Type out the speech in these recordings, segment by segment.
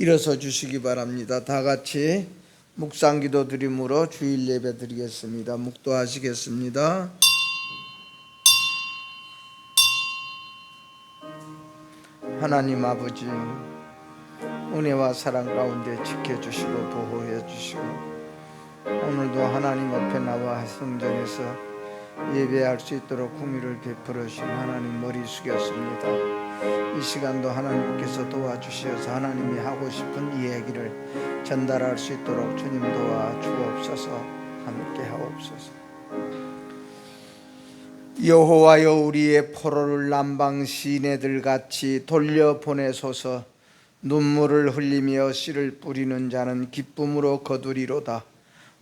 일어서 주시기 바랍니다. 다 같이 묵상기도 드림으로 주일 예배 드리겠습니다. 묵도하시겠습니다. 하나님 아버지, 은혜와 사랑 가운데 지켜주시고 보호해 주시고 오늘도 하나님 앞에 나와 성전에서 예배할 수 있도록 긍휼을 베풀어 주신 하나님 머리 숙였습니다. 이 시간도 하나님께서 도와주셔서 하나님이 하고 싶은 이야기를 전달할 수 있도록 주님 도와주옵소서. 함께 하옵소서. 여호와여, 우리의 포로를 남방 시내들같이 돌려보내소서. 눈물을 흘리며 씨를 뿌리는 자는 기쁨으로 거두리로다.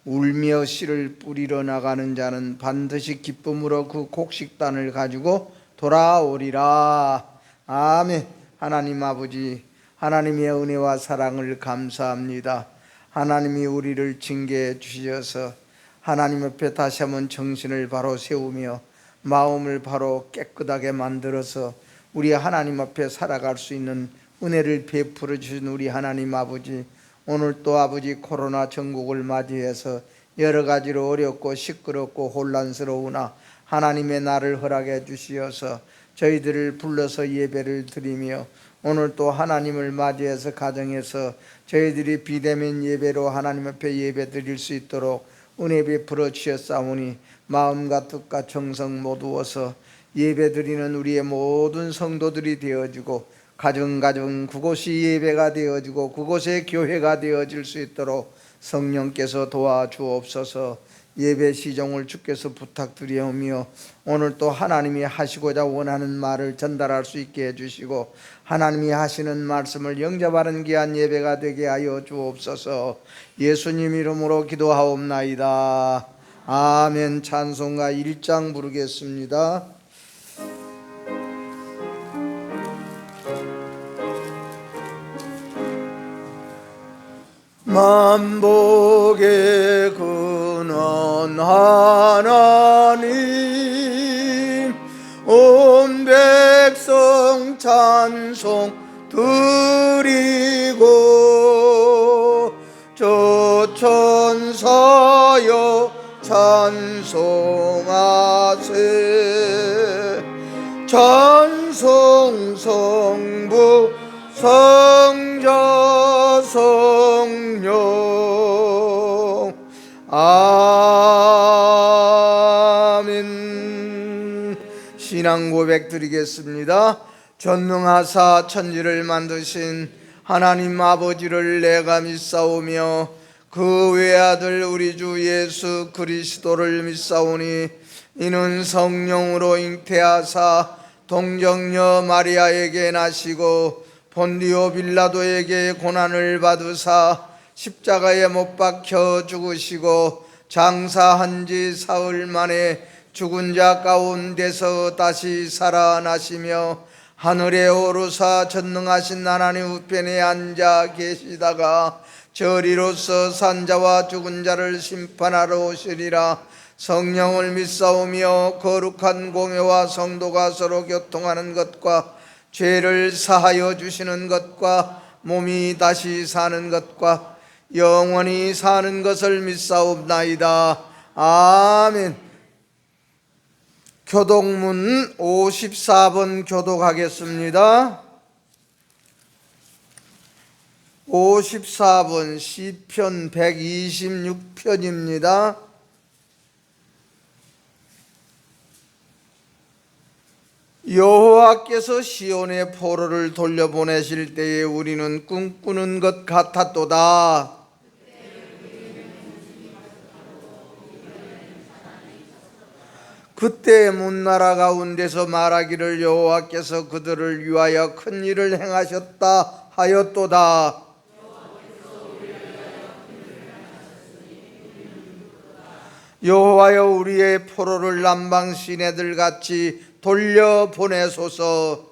울며 씨를 뿌리러 나가는 자는 반드시 기쁨으로 그 곡식단을 가지고 돌아오리라. 아멘. 하나님 아버지, 하나님의 은혜와 사랑을 감사합니다. 하나님이 우리를 징계해 주셔서 하나님 앞에 다시 한번 정신을 바로 세우며 마음을 바로 깨끗하게 만들어서 우리 하나님 앞에 살아갈 수 있는 은혜를 베풀어 주신 우리 하나님 아버지, 오늘 또 아버지 코로나 전국을 맞이해서 여러 가지로 어렵고 시끄럽고 혼란스러우나 하나님의 날을 허락해 주시어서 저희들을 불러서 예배를 드리며 오늘 또 하나님을 맞이해서 가정에서 저희들이 비대면 예배로 하나님 앞에 예배 드릴 수 있도록 은혜 베풀어 주셨사오니 마음과 뜻과 정성 모두어서 예배 드리는 우리의 모든 성도들이 되어지고 가정 그곳이 예배가 되어지고 그곳에 교회가 되어질 수 있도록 성령께서 도와주옵소서. 예배 시종을 주께서 부탁드리오며 오늘 또 하나님이 하시고자 원하는 말을 전달할 수 있게 해주시고 하나님이 하시는 말씀을 영접하는 귀한 예배가 되게 하여 주옵소서. 예수님 이름으로 기도하옵나이다. 아멘. 찬송가 1장 부르겠습니다. 만복의 근원 하나님, 온 백성 찬송 드리고 저 천사여 찬송하세. 찬송 성부 성자 성령. 아멘. 신앙 고백 드리겠습니다. 전능하사 천지를 만드신 하나님 아버지를 내가 믿사오며 그 외아들 우리 주 예수 그리스도를 믿사오니 이는 성령으로 잉태하사 동정녀 마리아에게 나시고 본디오 빌라도에게 고난을 받으사 십자가에 못 박혀 죽으시고 장사한 지 사흘 만에 죽은 자 가운데서 다시 살아나시며 하늘에 오르사 전능하신 하나님 우편에 앉아 계시다가 저리로서 산자와 죽은 자를 심판하러 오시리라. 성령을 믿사오며 거룩한 공회와 성도가 서로 교통하는 것과 죄를 사하여 주시는 것과 몸이 다시 사는 것과 영원히 사는 것을 믿사옵나이다. 아멘. 교독문 54번 교독하겠습니다. 54번 시편 126편입니다. 여호와께서 시온의 포로를 돌려보내실 때에 우리는 꿈꾸는 것 같았도다. 그때 문나라 가운데서 말하기를 여호와께서 그들을 위하여 큰 일을 행하셨다 하였도다. 여호와여, 우리의 포로를 남방 시내들같이 돌려보내소서.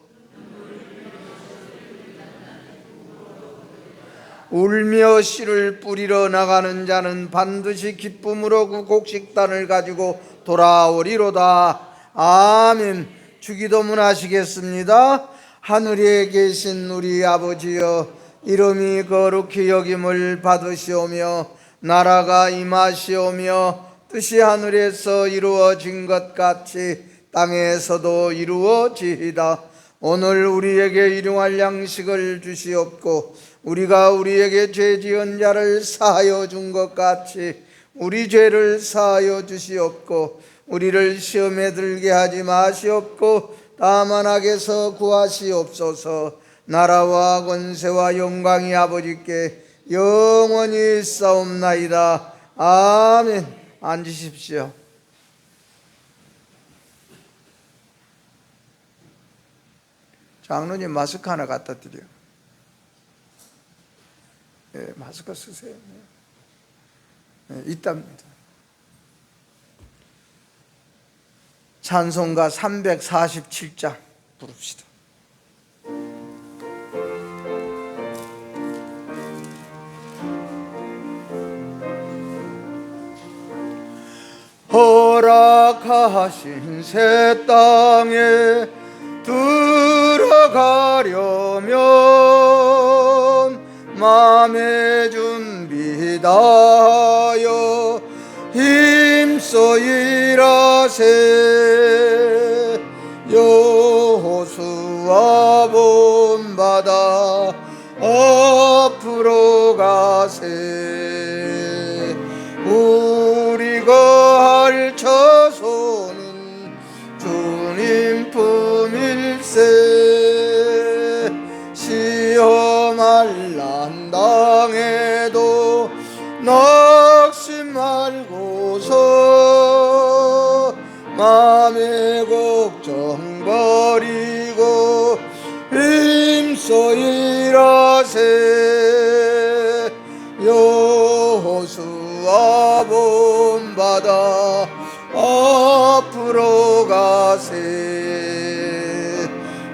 울며 씨를 뿌리러 나가는 자는 반드시 기쁨으로 그 곡식단을 가지고 돌아오리로다. 아멘. 주기도문 하시겠습니다. 하늘에 계신 우리 아버지여, 이름이 거룩히 여김을 받으시오며 나라가 임하시오며 뜻이 하늘에서 이루어진 것 같이 땅에서도 이루어지이다. 오늘 우리에게 일용할 양식을 주시옵고 우리가 우리에게 죄 지은 자를 사하여 준 것 같이 우리 죄를 사하여 주시옵고 우리를 시험에 들게 하지 마시옵고 다만 악에서 구하시옵소서. 나라와 권세와 영광이 아버지께 영원히 있사옵나이다. 아멘. 앉으십시오. 장로님 마스크 하나 갖다 드려요. 네, 마스크 쓰세요. 네, 있답니다. 찬송가 347장 부릅시다. 허락하신 새 땅에 들어가려면 마음의 준비 다하여 힘써 일하세. 여호수아 본받아 앞으로 가세. 우리가 할 처소는 주님 품일세. 시험할 난당에도 낙심 말고서 맘의 걱정 버리고 힘써 일하세. 여호수아 본받아 앞으로 가세.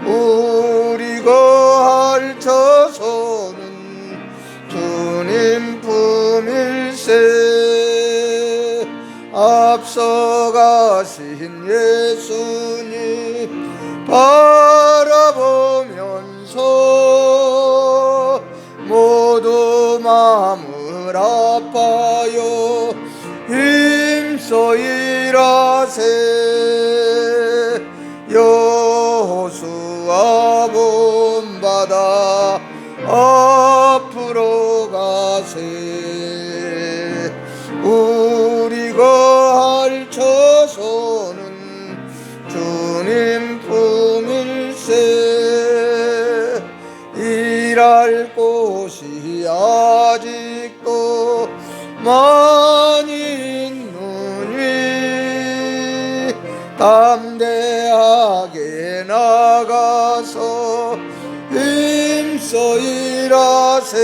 우리가 할 처소는 주님 품일세. 앞서가신 예수님 바라보면서 모두 마음을 아파요 힘써 일하세. 여호수아 본받아 앞으로 가세. 우리가 할 처소는 주님 품일세. 일할 곳이 아직도 많이 있느니 담대하게 나가서 힘써 일하세.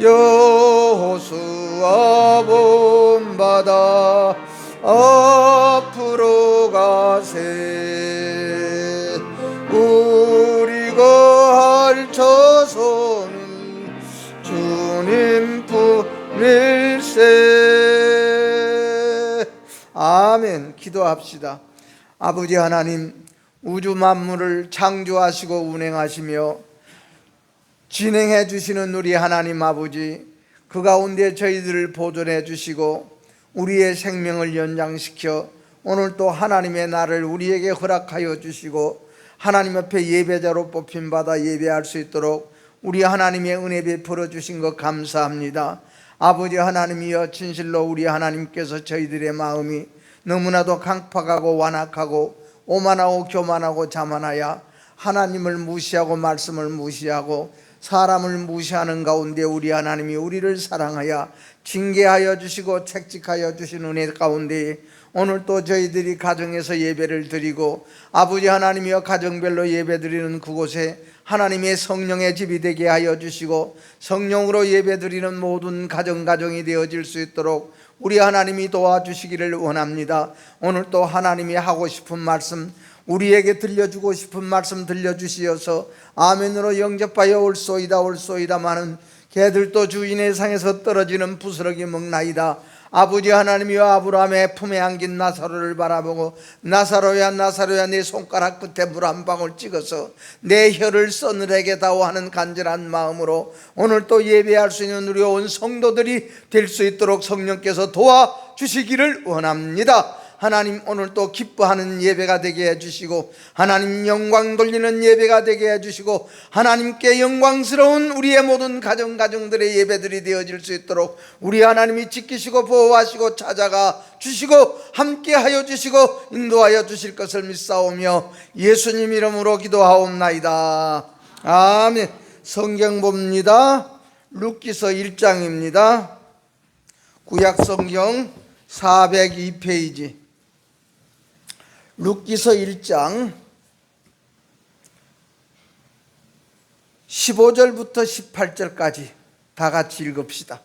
여호수아 본받아 앞으로 가세. 우리가 할 처소는 주님 품일세. 아멘. 기도합시다. 아버지 하나님, 우주 만물을 창조하시고 운행하시며 진행해 주시는 우리 하나님 아버지, 그 가운데 저희들을 보존해 주시고 우리의 생명을 연장시켜 오늘 또 하나님의 날을 우리에게 허락하여 주시고 하나님 앞에 예배자로 뽑힘받아 예배할 수 있도록 우리 하나님의 은혜 베풀어 주신 것 감사합니다. 아버지 하나님이여, 진실로 우리 하나님께서 저희들의 마음이 너무나도 강팍하고 완악하고 오만하고 교만하고 자만하여 하나님을 무시하고 말씀을 무시하고 사람을 무시하는 가운데 우리 하나님이 우리를 사랑하여 징계하여 주시고 책직하여 주신 은혜 가운데 오늘 또 저희들이 가정에서 예배를 드리고 아버지 하나님이여 가정별로 예배 드리는 그곳에 하나님의 성령의 집이 되게 하여 주시고 성령으로 예배 드리는 모든 가정이 되어질 수 있도록 우리 하나님이 도와주시기를 원합니다. 오늘 또 하나님이 하고 싶은 말씀, 우리에게 들려주고 싶은 말씀 들려주시어서 아멘으로 영접하여 올소이다마는 개들도 주인의 상에서 떨어지는 부스러기 먹나이다. 아버지 하나님이여 아브라함의 품에 안긴 나사로를 바라보고 나사로야 나사로야 내 손가락 끝에 물 한 방울 찍어서 내 혀를 서늘하게다오 하는 간절한 마음으로 오늘 또 예배할 수 있는 우리 온 성도들이 될 수 있도록 성령께서 도와주시기를 원합니다. 하나님 오늘 또 기뻐하는 예배가 되게 해주시고 하나님 영광 돌리는 예배가 되게 해주시고 하나님께 영광스러운 우리의 모든 가정들의 예배들이 되어질 수 있도록 우리 하나님이 지키시고 보호하시고 찾아가 주시고 함께하여 주시고 인도하여 주실 것을 믿사오며 예수님 이름으로 기도하옵나이다. 아멘. 성경 봅니다. 룻기서 1장입니다 구약성경 402페이지 룻기서 1장 15절부터 18절까지 다 같이 읽읍시다.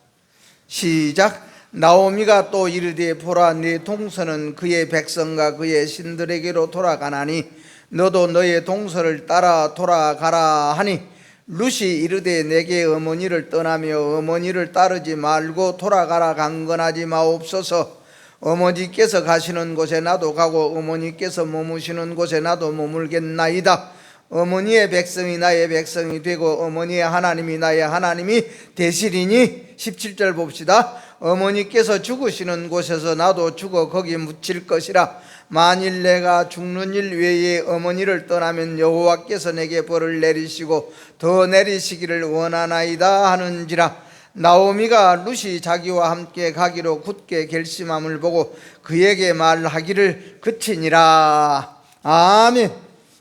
시작. 나오미가 또 이르되 보라 네 동서는 그의 백성과 그의 신들에게로 돌아가나니 너도 너의 동서를 따라 돌아가라 하니 룻이 이르되 내게 어머니를 떠나며 어머니를 따르지 말고 돌아가라 강건하지 마옵소서. 어머니께서 가시는 곳에 나도 가고 어머니께서 머무시는 곳에 나도 머물겠나이다. 어머니의 백성이 나의 백성이 되고 어머니의 하나님이 나의 하나님이 되시리니 17절 봅시다. 어머니께서 죽으시는 곳에서 나도 죽어 거기 묻힐 것이라. 만일 내가 죽는 일 외에 어머니를 떠나면 여호와께서 내게 벌을 내리시고 더 내리시기를 원하나이다 하는지라. 나오미가 룻이 자기와 함께 가기로 굳게 결심함을 보고 그에게 말하기를 그치니라. 아멘.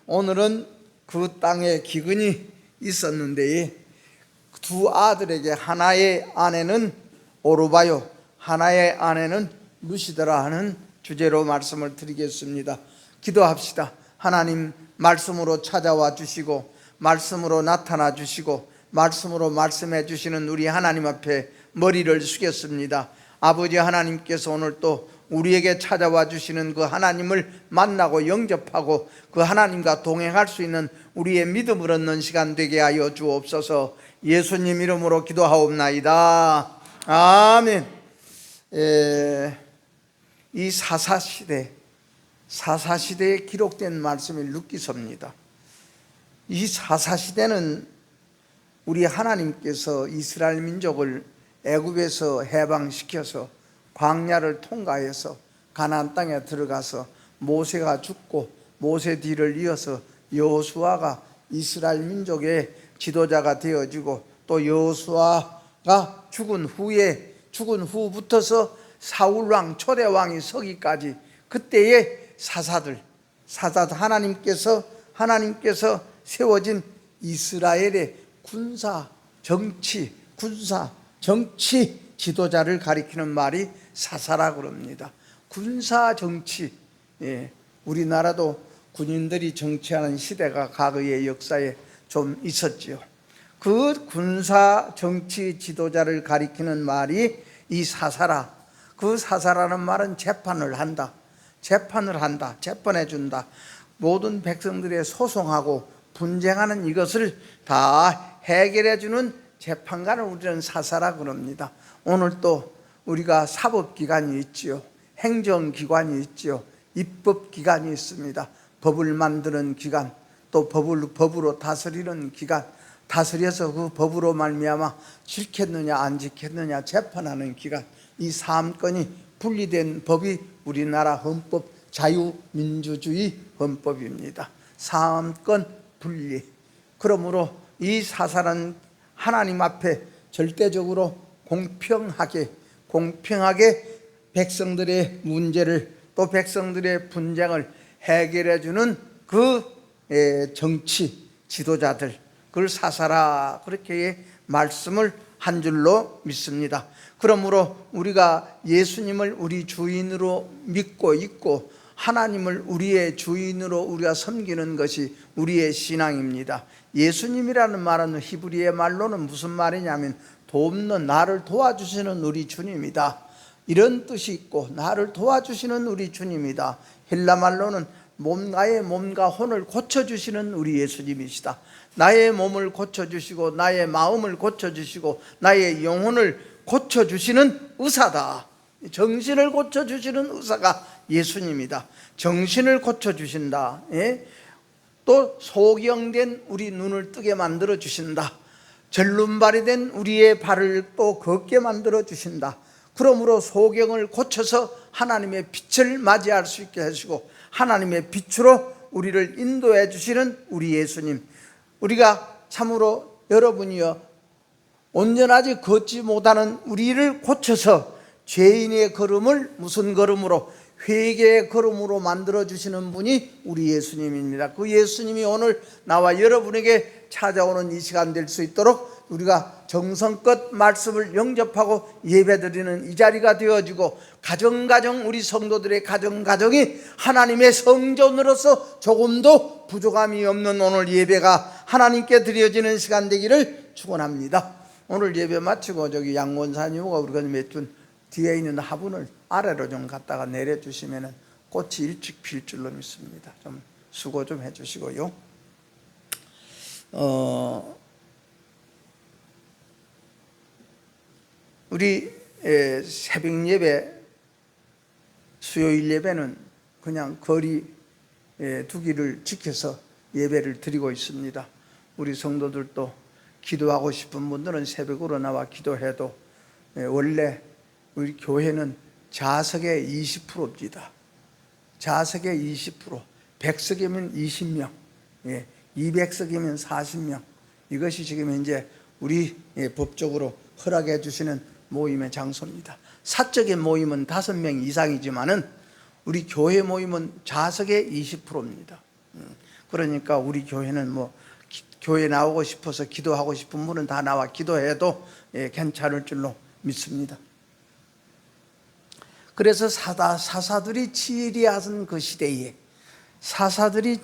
오늘은 그 땅에 기근이 있었는데 두 아들에게 하나의 아내는 오르바요 하나의 아내는 룻이더라 하는 주제로 말씀을 드리겠습니다. 기도합시다. 하나님 말씀으로 찾아와 주시고 말씀으로 나타나 주시고 말씀으로 말씀해 주시는 우리 하나님 앞에 머리를 숙였습니다. 아버지 하나님께서 오늘 또 우리에게 찾아와 주시는 그 하나님을 만나고 영접하고 그 하나님과 동행할 수 있는 우리의 믿음을 얻는 시간 되게 하여 주옵소서. 예수님 이름으로 기도하옵나이다. 아멘. 이 사사시대에 기록된 말씀이 룻기서입니다. 이 사사시대는 우리 하나님께서 이스라엘 민족을 애굽에서 해방시켜서 광야를 통과해서 가나안 땅에 들어가서 모세가 죽고 모세 뒤를 이어서 여호수아가 이스라엘 민족의 지도자가 되어지고 또 여호수아가 죽은 후부터서 사울왕 초대왕이 서기까지 그때의 사사들 하나님께서 세워진 이스라엘의 군사 정치 지도자를 가리키는 말이 사사라고 그럽니다. 군사 정치. 우리나라도 군인들이 정치하는 시대가 과거의 역사에 좀 있었지요. 그 군사 정치 지도자를 가리키는 말이 이 사사라. 그 사사라는 말은 재판을 한다. 재판해 준다. 모든 백성들의 소송하고 분쟁하는 이것을 다 해결해 주는 재판관을 우리는 사사라 그럽니다. 오늘 또 우리가 사법기관이 있지요. 행정기관이 있지요. 입법기관이 있습니다. 법을 만드는 기관, 또 법으로 다스리는 기관, 다스려서 그 법으로 말미암아 지켰느냐 안 지켰느냐 재판하는 기관. 이 사안건이 분리된 법이 우리나라 헌법 자유민주주의 헌법입니다. 사안건 분리. 그러므로 이 사사는 하나님 앞에 절대적으로 공평하게 백성들의 문제를 또 백성들의 분쟁을 해결해 주는 그 정치 지도자들, 그걸 사사라 그렇게 말씀을 한 줄로 믿습니다. 그러므로 우리가 예수님을 우리 주인으로 믿고 있고 하나님을 우리의 주인으로 우리가 섬기는 것이 우리의 신앙입니다. 예수님이라는 말은 히브리의 말로는 무슨 말이냐면 돕는, 나를 도와주시는 우리 주님이다, 이런 뜻이 있고, 나를 도와주시는 우리 주님이다. 헬라 말로는 나의 몸과 혼을 고쳐주시는 우리 예수님이시다. 나의 몸을 고쳐주시고 나의 마음을 고쳐주시고 나의 영혼을 고쳐주시는 의사다. 정신을 고쳐주시는 의사가 예수님이다. 정신을 고쳐주신다. 예? 또 소경된 우리 눈을 뜨게 만들어 주신다. 절름발이 된 우리의 발을 또 걷게 만들어 주신다. 그러므로 소경을 고쳐서 하나님의 빛을 맞이할 수 있게 해주시고 하나님의 빛으로 우리를 인도해 주시는 우리 예수님, 우리가 참으로 여러분이여 온전하지 걷지 못하는 우리를 고쳐서 죄인의 걸음을 무슨 걸음으로? 회개의 걸음으로 만들어주시는 분이 우리 예수님입니다. 그 예수님이 오늘 나와 여러분에게 찾아오는 이 시간 될 수 있도록 우리가 정성껏 말씀을 영접하고 예배드리는 이 자리가 되어지고 가정가정 우리 성도들의 가정가정이 하나님의 성전으로서 조금도 부족함이 없는 오늘 예배가 하나님께 드려지는 시간 되기를 축원합니다. 오늘 예배 마치고 저기 양원사님과 우리가 맺준 뒤에 있는 화분을 아래로 좀 갖다가 내려주시면 꽃이 일찍 필 줄로 믿습니다. 좀 수고 좀 해주시고요. 우리 새벽 예배, 수요일 예배는 그냥 거리 두기를 지켜서 예배를 드리고 있습니다. 우리 성도들도 기도하고 싶은 분들은 새벽으로 나와 기도해도 원래 우리 교회는 좌석의 20%입니다. 좌석의 20%, 100석이면 20명, 200석이면 40명. 이것이 지금 현재 우리 법적으로 허락해 주시는 모임의 장소입니다. 사적인 모임은 5명 이상이지만은 우리 교회 모임은 좌석의 20%입니다. 그러니까 우리 교회는 교회 나오고 싶어서 기도하고 싶은 분은 다 나와 기도해도 괜찮을 줄로 믿습니다. 그래서 사사들이 치리하던 그 시대에 사사들이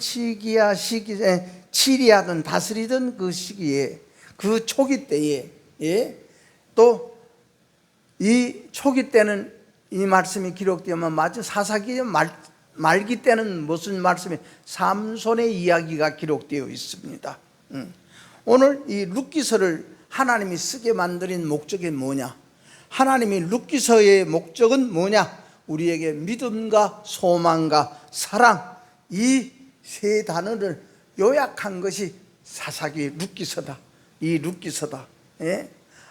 치리하던 다스리던 그 시기에 그 초기 때에 또 이 초기 때는 이 말씀이 기록되면 마치 사사기 말기 때는 무슨 말씀이 삼손의 이야기가 기록되어 있습니다. 오늘 이 룻기서를 하나님이 쓰게 만드는 목적이 뭐냐? 하나님이 룻기서의 목적은 뭐냐? 우리에게 믿음과 소망과 사랑, 이 세 단어를 요약한 것이 사사기 룻기서다. 이 룻기서다.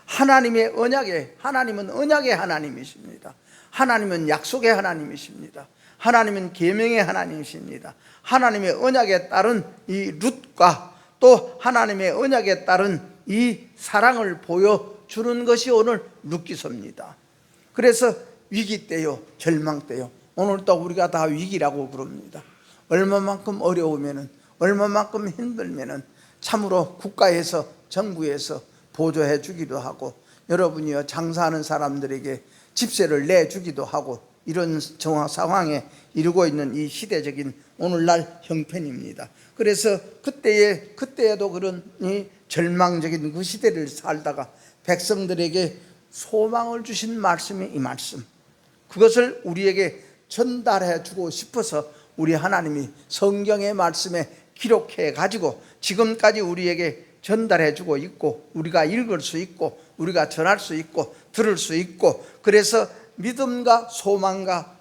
하나님의 언약에, 하나님은 언약의 하나님이십니다. 하나님은 약속의 하나님이십니다. 하나님은 계명의 하나님이십니다. 하나님의 언약에 따른 이 룻과 또 하나님의 언약에 따른 이 사랑을 보여주는 것이 오늘 룻기서입니다. 그래서 위기 때요, 절망 때요, 오늘 또 우리가 다 위기라고 부릅니다. 얼마만큼 어려우면은, 얼마만큼 힘들면은 참으로 국가에서, 정부에서 보조해 주기도 하고, 여러분이요 장사하는 사람들에게 집세를 내주기도 하고, 이런 상황에 이르고 있는 이 시대적인 오늘날 형편입니다. 그래서 그때에도 그런 이 절망적인 그 시대를 살다가 백성들에게 소망을 주신 말씀이 이 말씀, 그것을 우리에게 전달해 주고 싶어서 우리 하나님이 성경의 말씀에 기록해 가지고 지금까지 우리에게 전달해 주고 있고, 우리가 읽을 수 있고, 우리가 전할 수 있고, 들을 수 있고, 그래서 믿음과 소망과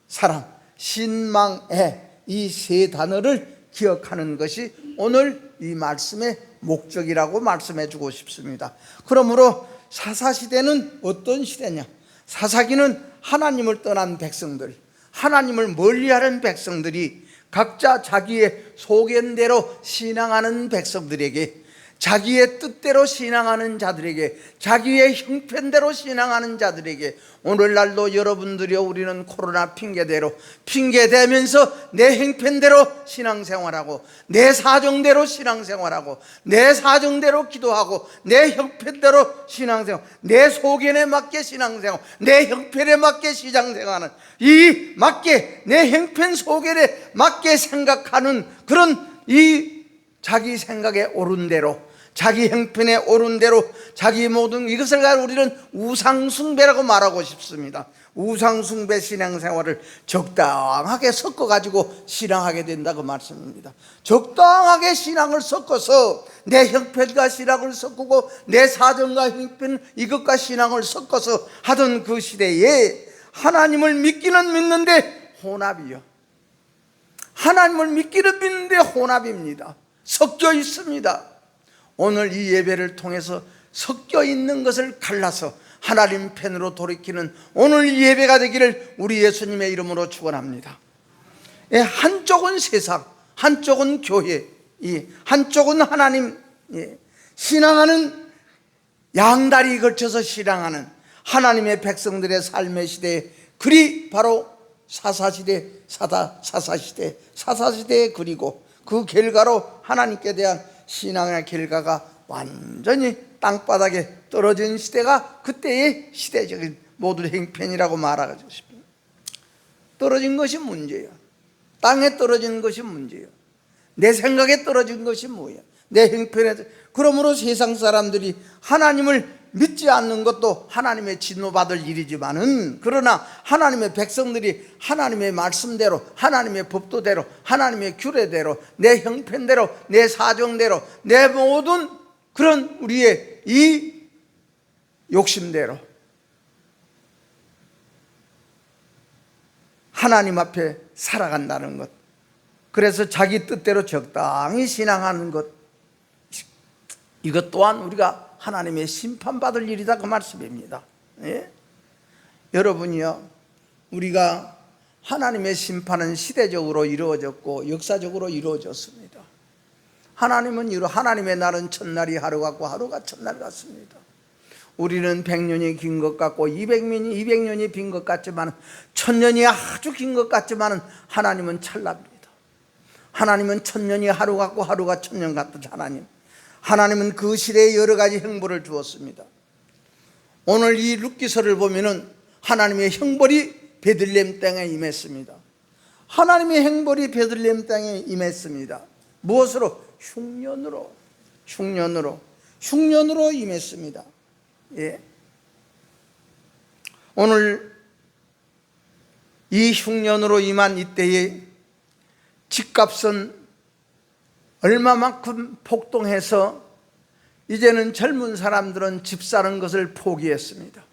사랑, 신망의 이 세 단어를 기억하는 것이 오늘 이 말씀의 목적이라고 말씀해 주고 싶습니다. 그러므로 사사시대는 어떤 시대냐? 사사기는 하나님을 떠난 백성들, 하나님을 멀리하는 백성들이 각자 자기의 소견대로 신앙하는 백성들에게, 자기의 뜻대로 신앙하는 자들에게, 자기의 형편대로 신앙하는 자들에게, 오늘날도 여러분들이요 우리는 코로나 핑계대면서 내 형편대로 신앙생활하고, 내 사정대로 신앙생활하고, 내 사정대로 기도하고, 내 형편대로 신앙생활, 내 소견에 맞게 신앙생활, 내 형편에 맞게 신앙생활하는, 이 맞게 내 형편 소견에 맞게 생각하는 그런 이 자기 생각에 옳은 대로, 자기 형편에 옳은 대로 자기 모든 이것을 가지고 우리는 우상숭배라고 말하고 싶습니다. 우상숭배 신앙생활을 적당하게 섞어가지고 신앙하게 된다고 말씀입니다. 적당하게 신앙을 섞어서 내 형편과 신앙을 섞고 내 사정과 형편 이것과 신앙을 섞어서 하던 그 시대에 하나님을 믿기는 믿는데 혼합이요. 하나님을 믿기는 믿는데 혼합입니다. 섞여 있습니다. 오늘 이 예배를 통해서 섞여 있는 것을 갈라서 하나님 편으로 돌이키는 오늘 예배가 되기를 우리 예수님의 이름으로 축원합니다. 한쪽은 세상, 한쪽은 교회, 한쪽은 하나님, 신앙하는 양다리 걸쳐서 신앙하는 하나님의 백성들의 삶의 시대에 글이 바로 사사시대, 사사시대의 글이고 그 결과로 하나님께 대한 신앙의 결과가 완전히 땅바닥에 떨어진 시대가 그때의 시대적인 모든 행편이라고 말하고 싶습니다. 떨어진 것이 문제예요. 땅에 떨어진 것이 문제예요. 내 생각에 떨어진 것이 뭐예요? 내 행편에. 그러므로 세상 사람들이 하나님을 믿지 않는 것도 하나님의 진노받을 일이지만은, 그러나 하나님의 백성들이 하나님의 말씀대로, 하나님의 법도대로, 하나님의 규례대로, 내 형편대로, 내 사정대로, 내 모든 그런 우리의 이 욕심대로 하나님 앞에 살아간다는 것, 그래서 자기 뜻대로 적당히 신앙하는 것, 이것 또한 우리가 하나님의 심판받을 일이다, 그 말씀입니다. 예? 여러분이요, 우리가 하나님의 심판은 시대적으로 이루어졌고 역사적으로 이루어졌습니다. 하나님의 날은 첫날이 하루 같고 하루가 첫날 같습니다. 우리는 100년이 긴 것 같고 200년이 빈 것 같지만, 1000년이 아주 긴 것 같지만 하나님은 찰나입니다. 하나님은 1000년이 하루 같고 하루가 1000년 같듯 하나님은 그 시대에 여러 가지 형벌을 주었습니다. 오늘 이 룻기서를 보면은 하나님의 형벌이 베들레헴 땅에 임했습니다. 하나님의 형벌이 베들레헴 땅에 임했습니다. 무엇으로? 흉년으로 임했습니다. 예. 오늘 이 흉년으로 임한 이때에 집값은 얼마만큼 폭등해서 이제는 젊은 사람들은 집 사는 것을 포기했습니다.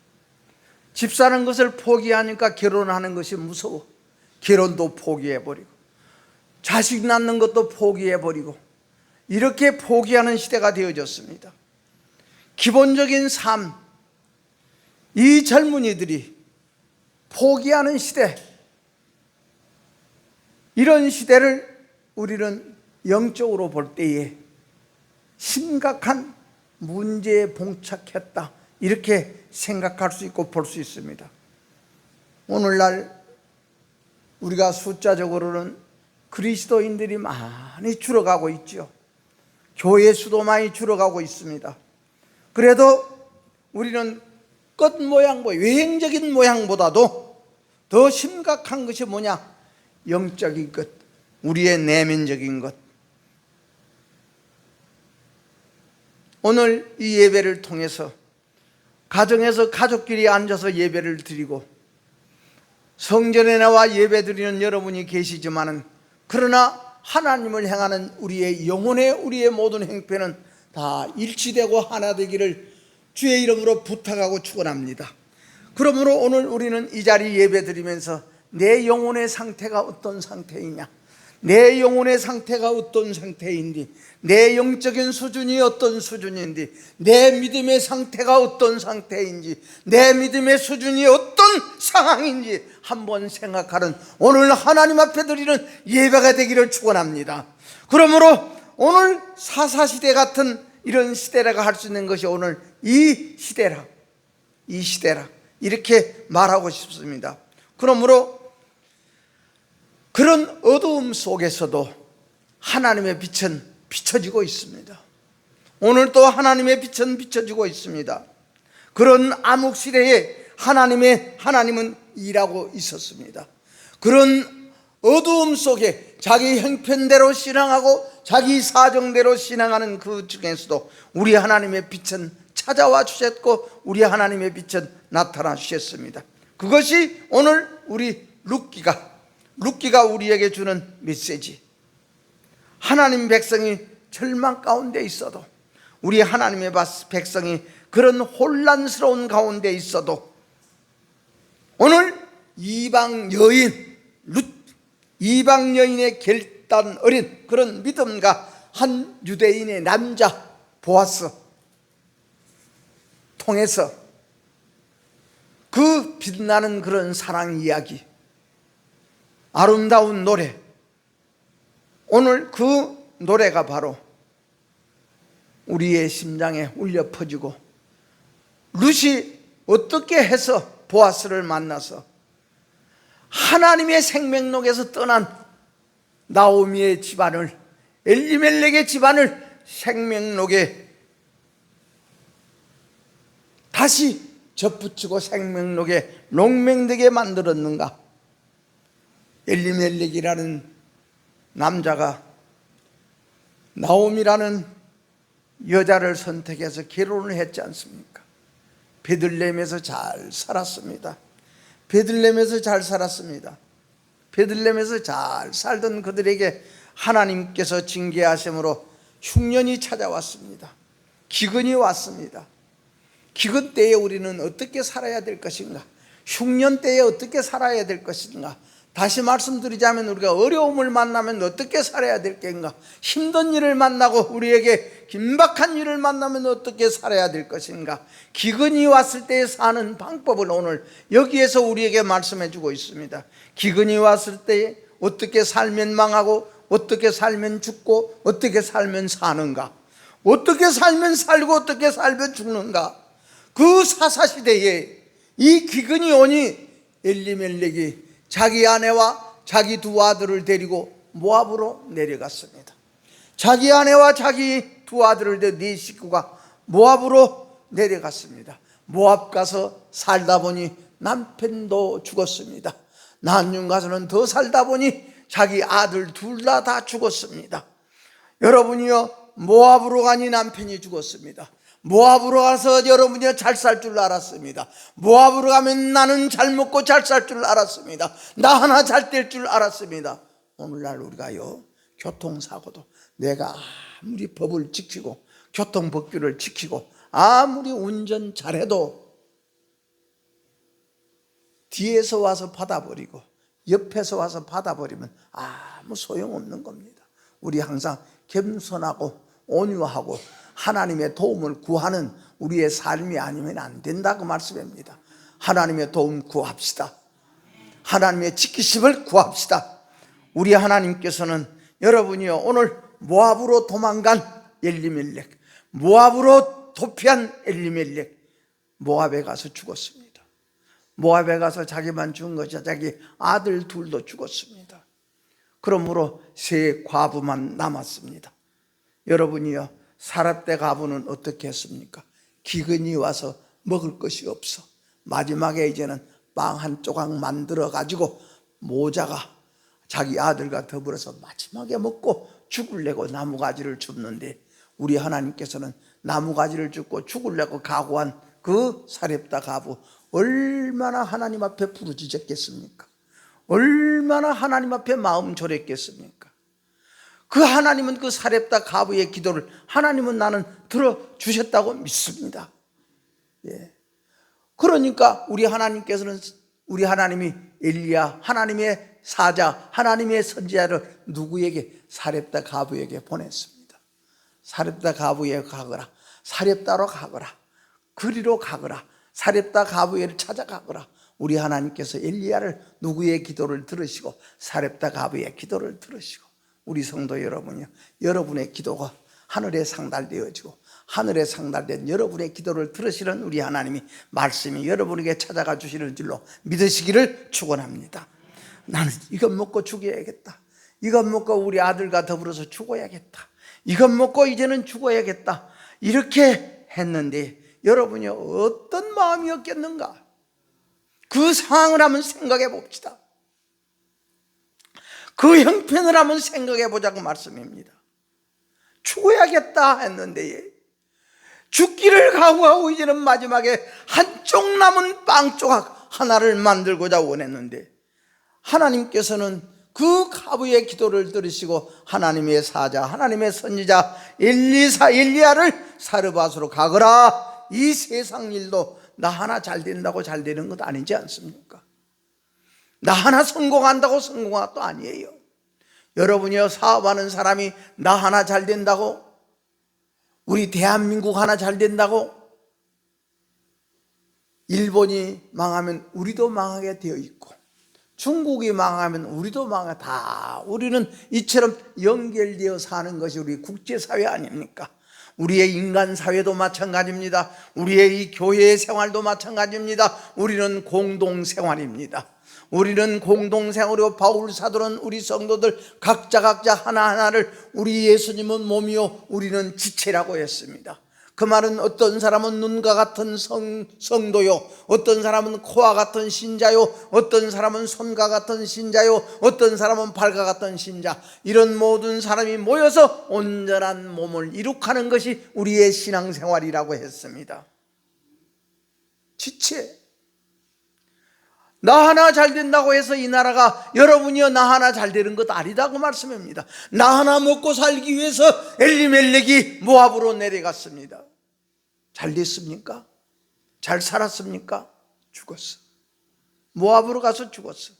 집 사는 것을 포기하니까 결혼하는 것이 무서워. 결혼도 포기해버리고 자식 낳는 것도 포기해버리고 이렇게 포기하는 시대가 되어졌습니다. 기본적인 삶, 이 젊은이들이 포기하는 시대, 이런 시대를 우리는 영적으로 볼 때에 심각한 문제에 봉착했다, 이렇게 생각할 수 있고 볼 수 있습니다. 오늘날 우리가 숫자적으로는 그리스도인들이 많이 줄어가고 있죠. 교회 수도 많이 줄어가고 있습니다. 그래도 우리는 외형적인 모양보다도 더 심각한 것이 뭐냐? 영적인 것, 우리의 내면적인 것. 오늘 이 예배를 통해서 가정에서 가족끼리 앉아서 예배를 드리고 성전에 나와 예배 드리는 여러분이 계시지만은, 그러나 하나님을 향하는 우리의 우리의 모든 행편은 다 일치되고 하나 되기를 주의 이름으로 부탁하고 축원합니다. 그러므로 오늘 우리는 이 자리 예배 드리면서 내 영혼의 상태가 어떤 상태이냐, 내 영혼의 상태가 어떤 상태인지, 내 영적인 수준이 어떤 수준인지, 내 믿음의 상태가 어떤 상태인지, 내 믿음의 수준이 어떤 상황인지 한번 생각하는 오늘 하나님 앞에 드리는 예배가 되기를 축원합니다. 그러므로 오늘 사사시대 같은 이런 시대라고 할 수 있는 것이 오늘 이 시대라 이렇게 말하고 싶습니다. 그러므로 그런 어두움 속에서도 하나님의 빛은 비춰지고 있습니다. 오늘도 하나님의 빛은 비춰지고 있습니다. 그런 암흑시대에 하나님은 일하고 있었습니다. 그런 어두움 속에 자기 형편대로 신앙하고 자기 사정대로 신앙하는 그 중에서도 우리 하나님의 빛은 찾아와 주셨고 우리 하나님의 빛은 나타나 주셨습니다. 그것이 오늘 우리 룻기가 우리에게 주는 메시지. 하나님 백성이 절망 가운데 있어도, 우리 하나님의 백성이 그런 혼란스러운 가운데 있어도 오늘 이방 여인 룻, 이방 여인의 결단 어린 그런 믿음과 한 유대인의 남자 보아스 통해서 그 빛나는 그런 사랑 이야기, 아름다운 노래, 오늘 그 노래가 바로 우리의 심장에 울려 퍼지고, 룻이 어떻게 해서 보아스를 만나서 하나님의 생명록에서 떠난 나오미의 집안을, 엘리멜렉의 집안을 생명록에 다시 접붙이고 생명록에 롱맹되게 만들었는가? 엘리멜렉이라는 남자가 나오미라는 여자를 선택해서 결혼을 했지 않습니까? 베들레헴에서 잘 살았습니다. 베들레헴에서 잘 살았습니다. 베들레헴에서 잘 살던 그들에게 하나님께서 징계하심으로 흉년이 찾아왔습니다. 기근이 왔습니다. 기근 때에 우리는 어떻게 살아야 될 것인가? 흉년 때에 어떻게 살아야 될 것인가? 다시 말씀드리자면 우리가 어려움을 만나면 어떻게 살아야 될 건가? 힘든 일을 만나고 우리에게 긴박한 일을 만나면 어떻게 살아야 될 것인가? 기근이 왔을 때 사는 방법을 오늘 여기에서 우리에게 말씀해 주고 있습니다. 기근이 왔을 때 어떻게 살면 망하고 어떻게 살면 죽고 어떻게 살면 사는가? 어떻게 살면 살고 어떻게 살면 죽는가? 그 사사시대에 이 기근이 오니 엘리멜렉이 자기 아내와 자기 두 아들을 데리고 모압으로 내려갔습니다. 자기 아내와 자기 두 아들을 데리고 네 식구가 모압으로 내려갔습니다. 모압 가서 살다 보니 남편도 죽었습니다. 난중 가서는 더 살다 보니 자기 아들 둘 다 죽었습니다. 여러분이요, 모압으로 가니 남편이 죽었습니다. 모압으로 가서 여러분이 잘 살 줄 알았습니다. 모압으로 가면 나는 잘 먹고 잘 살 줄 알았습니다. 나 하나 잘 될 줄 알았습니다. 오늘날 우리가요, 교통사고도 내가 아무리 법을 지키고 교통법규를 지키고 아무리 운전 잘해도 뒤에서 와서 받아버리고 옆에서 와서 받아버리면 아무 소용없는 겁니다. 우리 항상 겸손하고 온유하고 하나님의 도움을 구하는 우리의 삶이 아니면 안 된다고 말씀합니다. 하나님의 도움 구합시다. 하나님의 지키심을 구합시다. 우리 하나님께서는 여러분이요, 오늘 모압으로 도망간 엘리멜렉, 모압으로 도피한 엘리멜렉, 모압에 가서 죽었습니다. 모압에 가서 자기만 죽은 것이 아니라 자기 아들 둘도 죽었습니다. 그러므로 세 과부만 남았습니다. 여러분이요, 사렙대 과부는 어떻게 했습니까? 기근이 와서 먹을 것이 없어 마지막에 이제는 빵 한 조각 만들어 가지고 모자가 자기 아들과 더불어서 마지막에 먹고 죽으려고 나무가지를 줍는데, 우리 하나님께서는 나무가지를 줍고 죽으려고 각오한 그 사렙다 과부, 얼마나 하나님 앞에 부르짖었겠습니까? 얼마나 하나님 앞에 마음 졸였겠습니까? 그 하나님은 그 사렙다 과부의 기도를 하나님은 나는 들어주셨다고 믿습니다. 예. 그러니까 우리 하나님께서는, 우리 하나님이 엘리야, 하나님의 사자, 하나님의 선지자를 누구에게? 사렙다 과부에게 보냈습니다. 사렙다 과부에 가거라, 사렙다로 가거라, 그리로 가거라, 사렙다 과부에를 찾아가거라. 우리 하나님께서 엘리야를 누구의 기도를 들으시고 사렙다 과부의 기도를 들으시고, 우리 성도 여러분이요, 여러분의 기도가 하늘에 상달되어지고 하늘에 상달된 여러분의 기도를 들으시는 우리 하나님이 말씀이 여러분에게 찾아가 주시는 줄로 믿으시기를 축원합니다. 나는 이것 먹고 죽어야겠다, 이것 먹고 우리 아들과 더불어서 죽어야겠다, 이것 먹고 이제는 죽어야겠다, 이렇게 했는데 여러분이 어떤 마음이었겠는가? 그 상황을 한번 생각해 봅시다. 그 형편을 한번 생각해 보자고 말씀입니다. 죽어야겠다 했는데 죽기를 각오하고 이제는 마지막에 한쪽 남은 빵 조각 하나를 만들고자 원했는데, 하나님께서는 그 과부의 기도를 들으시고 하나님의 사자, 하나님의 선지자 엘리야를 사르밧으로 가거라. 이 세상 일도 나 하나 잘 된다고 잘 되는 것 아니지 않습니까? 나 하나 성공한다고 성공한 것도 아니에요. 여러분이요, 사업하는 사람이 나 하나 잘 된다고, 우리 대한민국 하나 잘 된다고, 일본이 망하면 우리도 망하게 되어 있고, 중국이 망하면 우리도 망하게, 다 우리는 이처럼 연결되어 사는 것이 우리 국제사회 아닙니까? 우리의 인간사회도 마찬가지입니다. 우리의 이 교회의 생활도 마찬가지입니다. 우리는 공동생활입니다. 우리는 공동생활이고, 바울 사도는 우리 성도들 각자 하나하나를 우리 예수님은 몸이요 우리는 지체라고 했습니다. 그 말은 어떤 사람은 눈과 같은 성도요, 어떤 사람은 코와 같은 신자요, 어떤 사람은 손과 같은 신자요, 어떤 사람은 발과 같은 신자, 이런 모든 사람이 모여서 온전한 몸을 이룩하는 것이 우리의 신앙생활이라고 했습니다. 지체. 나 하나 잘 된다고 해서 이 나라가, 여러분이요 나 하나 잘 되는 것 아니다고 말씀합니다. 나 하나 먹고 살기 위해서 엘리멜렉이 모압으로 내려갔습니다. 잘 됐습니까? 잘 살았습니까? 죽었어. 모압으로 가서 죽었어.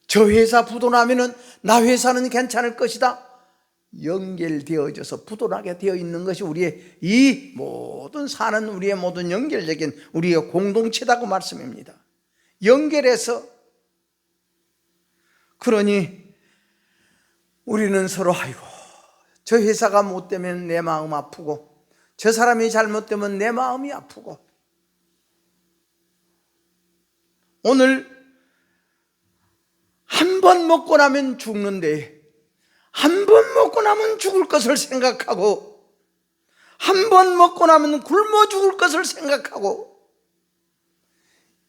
저 회사 부도나면은 나 회사는 괜찮을 것이다. 연결되어져서 부도나게 되어 있는 것이 우리의 이 모든 사는 우리의 모든 연결적인 우리의 공동체다고 말씀입니다. 연결해서. 그러니 우리는 서로 아이고 저 회사가 못되면 내 마음 아프고, 저 사람이 잘못되면 내 마음이 아프고, 오늘 한 번 먹고 나면 죽는데 한 번 먹고 나면 죽을 것을 생각하고, 한 번 먹고 나면 굶어 죽을 것을 생각하고,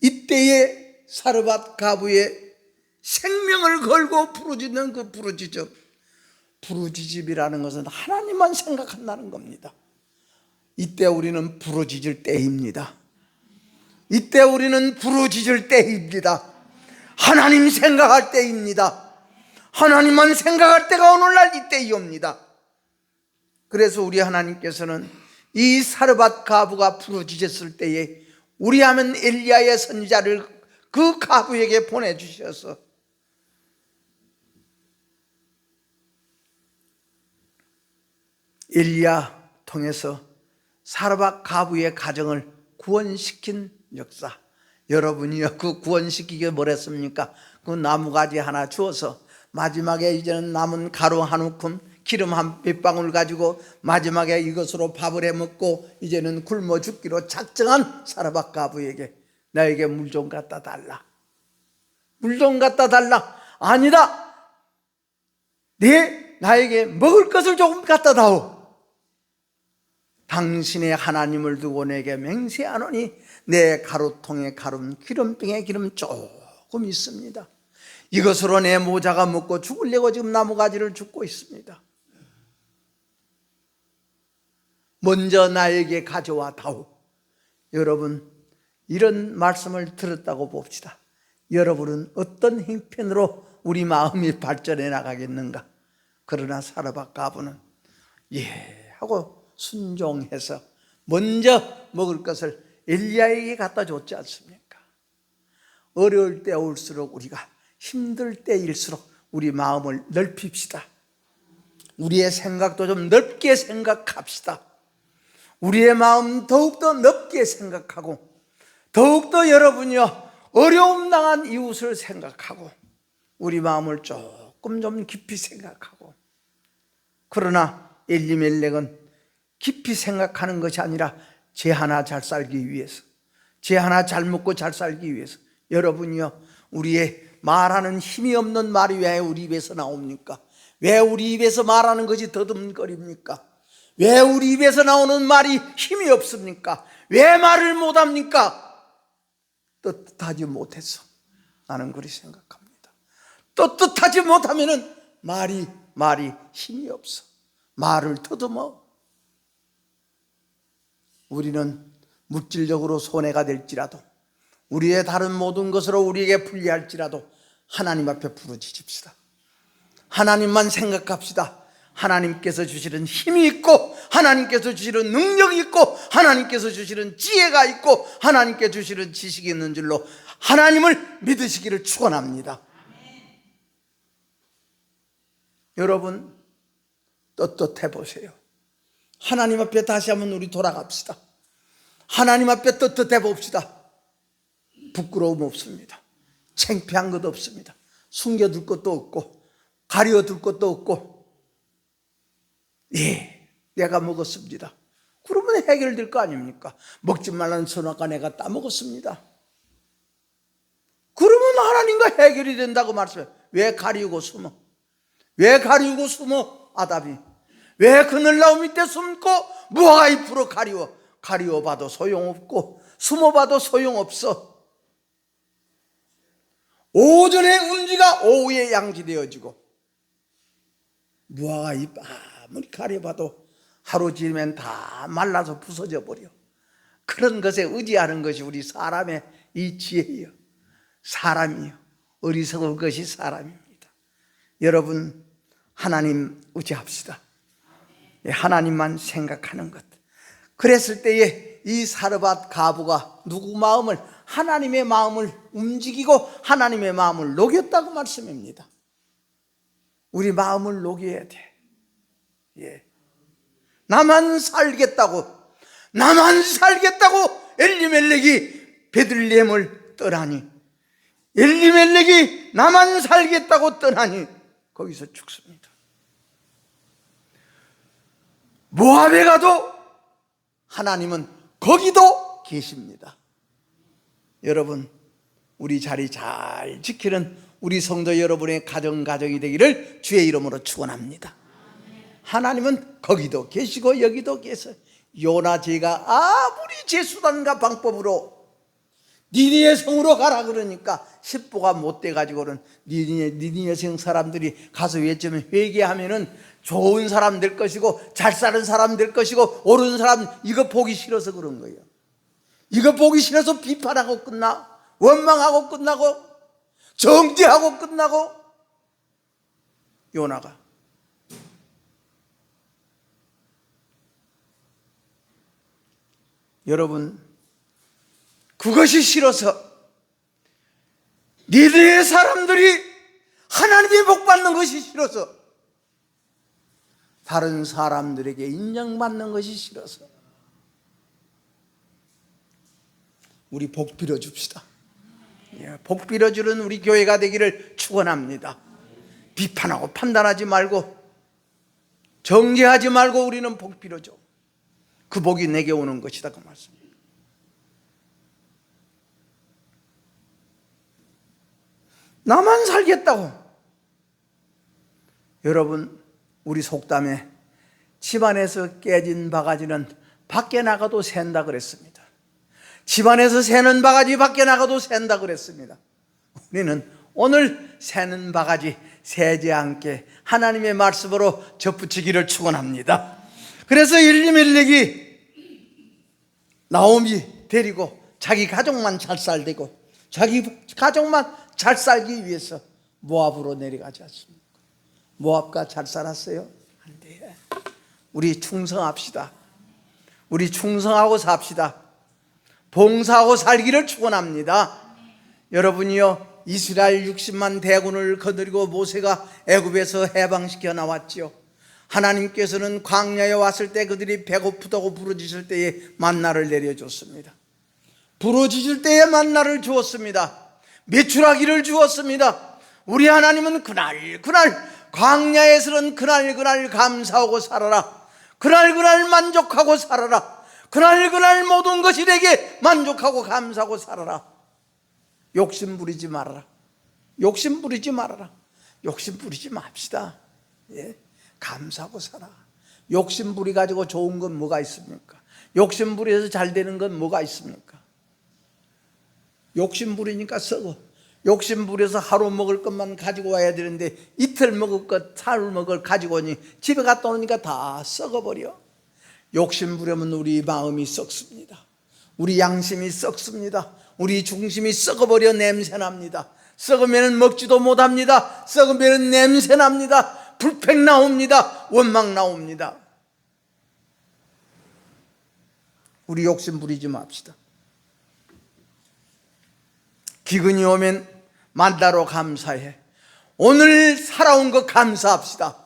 이때에 사르밧 가부의 생명을 걸고 부르짖는 그 부르짖음이라는 것은 하나님만 생각한다는 겁니다. 이때 우리는 부르짖을 때입니다. 이때 우리는 부르짖을 때입니다. 하나님 생각할 때입니다. 하나님만 생각할 때가 오늘날 이때이옵니다. 그래서 우리 하나님께서는 이 사르밧 가부가 부르짖었을 때에 우리 하면 엘리야의 선지자를 그 가부에게 보내주셔서 엘리야 통해서 사르밧 가부의 가정을 구원시킨 역사. 여러분이요 그 구원시키기 뭐랬습니까? 그 나무가지 하나 주어서 마지막에 이제는 남은 가루 한 움큼 기름 한 몇 방울 가지고 마지막에 이것으로 밥을 해 먹고 이제는 굶어 죽기로 작정한 사르밧 가부에게 나에게 물 좀 갖다 달라. 물 좀 갖다 달라. 아니다. 나에게 먹을 것을 조금 갖다 다오. 당신의 하나님을 두고 내게 맹세하노니 내 가루통에 가름, 기름병에 기름 조금 있습니다. 이것으로 내 모자가 먹고 죽으려고 지금 나무가지를 줍고 있습니다. 먼저 나에게 가져와 다오. 여러분, 이런 말씀을 들었다고 봅시다. 여러분은 어떤 형편으로 우리 마음이 발전해 나가겠는가? 그러나 사르밧 가부는 예 하고 순종해서 먼저 먹을 것을 엘리야에게 갖다 줬지 않습니까? 어려울 때 올수록, 우리가 힘들 때일수록 우리 마음을 넓힙시다. 우리의 생각도 좀 넓게 생각합시다. 우리의 마음 더욱더 넓게 생각하고, 더욱더 여러분이요 어려움 당한 이웃을 생각하고, 우리 마음을 조금 좀 깊이 생각하고. 그러나 엘리멜렉은 깊이 생각하는 것이 아니라 제 하나 잘 살기 위해서, 제 하나 잘 먹고 잘 살기 위해서. 여러분이요 우리의 말하는 힘이 없는 말이 왜 우리 입에서 나옵니까? 왜 우리 입에서 말하는 것이 더듬거립니까? 왜 우리 입에서 나오는 말이 힘이 없습니까? 왜 말을 못합니까? 떳떳하지 못해서. 나는 그렇게 생각합니다. 떳떳하지 못하면 말이 힘이 없어. 말을 더듬어. 우리는 물질적으로 손해가 될지라도, 우리의 다른 모든 것으로 우리에게 불리할지라도 하나님 앞에 부르짖읍시다. 하나님만 생각합시다. 하나님께서 주시는 힘이 있고, 하나님께서 주시는 능력이 있고, 하나님께서 주시는 지혜가 있고, 하나님께 주시는 지식이 있는 줄로 하나님을 믿으시기를 축원합니다. 여러분 떳떳해 보세요. 하나님 앞에 다시 한번 우리 돌아갑시다. 하나님 앞에 떳떳해 봅시다. 부끄러움 없습니다. 창피한 것 없습니다. 숨겨둘 것도 없고 가려둘 것도 없고, 예, 내가 먹었습니다. 그러면 해결될 거 아닙니까? 먹지 말라는 선악과 내가 따먹었습니다. 그러면 하나님과 해결이 된다고 말씀해요. 왜 가리우고 숨어? 왜 가리우고 숨어? 아담이 왜 그늘 나무 밑에 숨고 무화과 잎으로 가리워봐도 소용없고 숨어봐도 소용없어. 오전에 운지가 오후에 양지되어지고, 무화과 잎 아무리 가려봐도 하루 지나면 다 말라서 부서져 버려. 그런 것에 의지하는 것이 우리 사람의 이 지혜예요. 사람이요, 어리석은 것이 사람입니다. 여러분 하나님 의지합시다. 하나님만 생각하는 것. 그랬을 때에 이 사르밧 과부가 누구 마음을, 하나님의 마음을 움직이고 하나님의 마음을 녹였다고 말씀입니다. 우리 마음을 녹여야 돼. 예. 나만 살겠다고 엘리멜렉이 베들레헴을 떠나니, 엘리멜렉이 나만 살겠다고 떠나니 거기서 죽습니다. 모압에 가도 하나님은 거기도 계십니다. 여러분 우리 자리 잘 지키는 우리 성도 여러분의 가정이 되기를 주의 이름으로 축원합니다. 하나님은 거기도 계시고 여기도 계세요. 요나 제가 아무리 제 수단과 방법으로 니느웨 성으로 가라 그러니까 십보가 못 돼가지고는 니느웨 성 사람들이 가서 외치면 회개하면은 좋은 사람 될 것이고 잘 사는 사람 될 것이고 옳은 사람, 이거 보기 싫어서 그런 거예요. 이거 보기 싫어서 비판하고 끝나, 원망하고 끝나고 정죄하고 끝나고. 요나가 여러분 그것이 싫어서, 니느웨 사람들이 하나님의 복 받는 것이 싫어서, 다른 사람들에게 인정받는 것이 싫어서 우리 복 빌어줍시다. 복 빌어주는 우리 교회가 되기를 축원합니다. 비판하고 판단하지 말고 정죄하지 말고 우리는 복 빌어줘. 그 복이 내게 오는 것이다, 그 말씀입니다. 나만 살겠다고. 여러분 우리 속담에 집안에서 깨진 바가지는 밖에 나가도 샌다 그랬습니다. 집안에서 새는 바가지 밖에 나가도 샌다 그랬습니다. 우리는 오늘 새는 바가지 새지 않게 하나님의 말씀으로 접붙이기를 축원합니다. 그래서 엘리멜렉이 나오미 데리고 자기 가족만 잘 살되고 자기 가족만 잘 살기 위해서 모압으로 내려가지 않습니까? 모압과 잘 살았어요? 안 돼. 우리 충성합시다. 우리 충성하고 삽시다. 봉사하고 살기를 축원합니다. 여러분이요, 이스라엘 60만 대군을 거느리고 모세가 애굽에서 해방시켜 나왔죠. 하나님께서는 광야에 왔을 때 그들이 배고프다고 부르짖을 때에 만나를 내려줬습니다. 부르짖을 때에 만나를 주었습니다. 메추라기를 주었습니다. 우리 하나님은 그날 광야에서는 그날 감사하고 살아라. 그날 만족하고 살아라. 그날 모든 것이 내게 만족하고 감사하고 살아라. 욕심 부리지 말아라. 욕심 부리지 맙시다. 예? 감사하고 살아. 욕심 부리 가지고 좋은 건 뭐가 있습니까? 욕심 부려서 잘 되는 건 뭐가 있습니까? 욕심 부리니까 썩어. 욕심 부려서 하루 먹을 것만 가지고 와야 되는데 이틀 먹을 것, 사흘 먹을 가지고 오니 집에 갔다 오니까 다 썩어버려. 욕심 부려면 우리 마음이 썩습니다. 우리 양심이 썩습니다. 우리 중심이 썩어버려 냄새납니다. 썩으면 먹지도 못합니다. 썩으면 냄새납니다. 불평 나옵니다. 원망 나옵니다. 우리 욕심 부리지 맙시다. 기근이 오면 만다로 감사해. 오늘 살아온 것 감사합시다.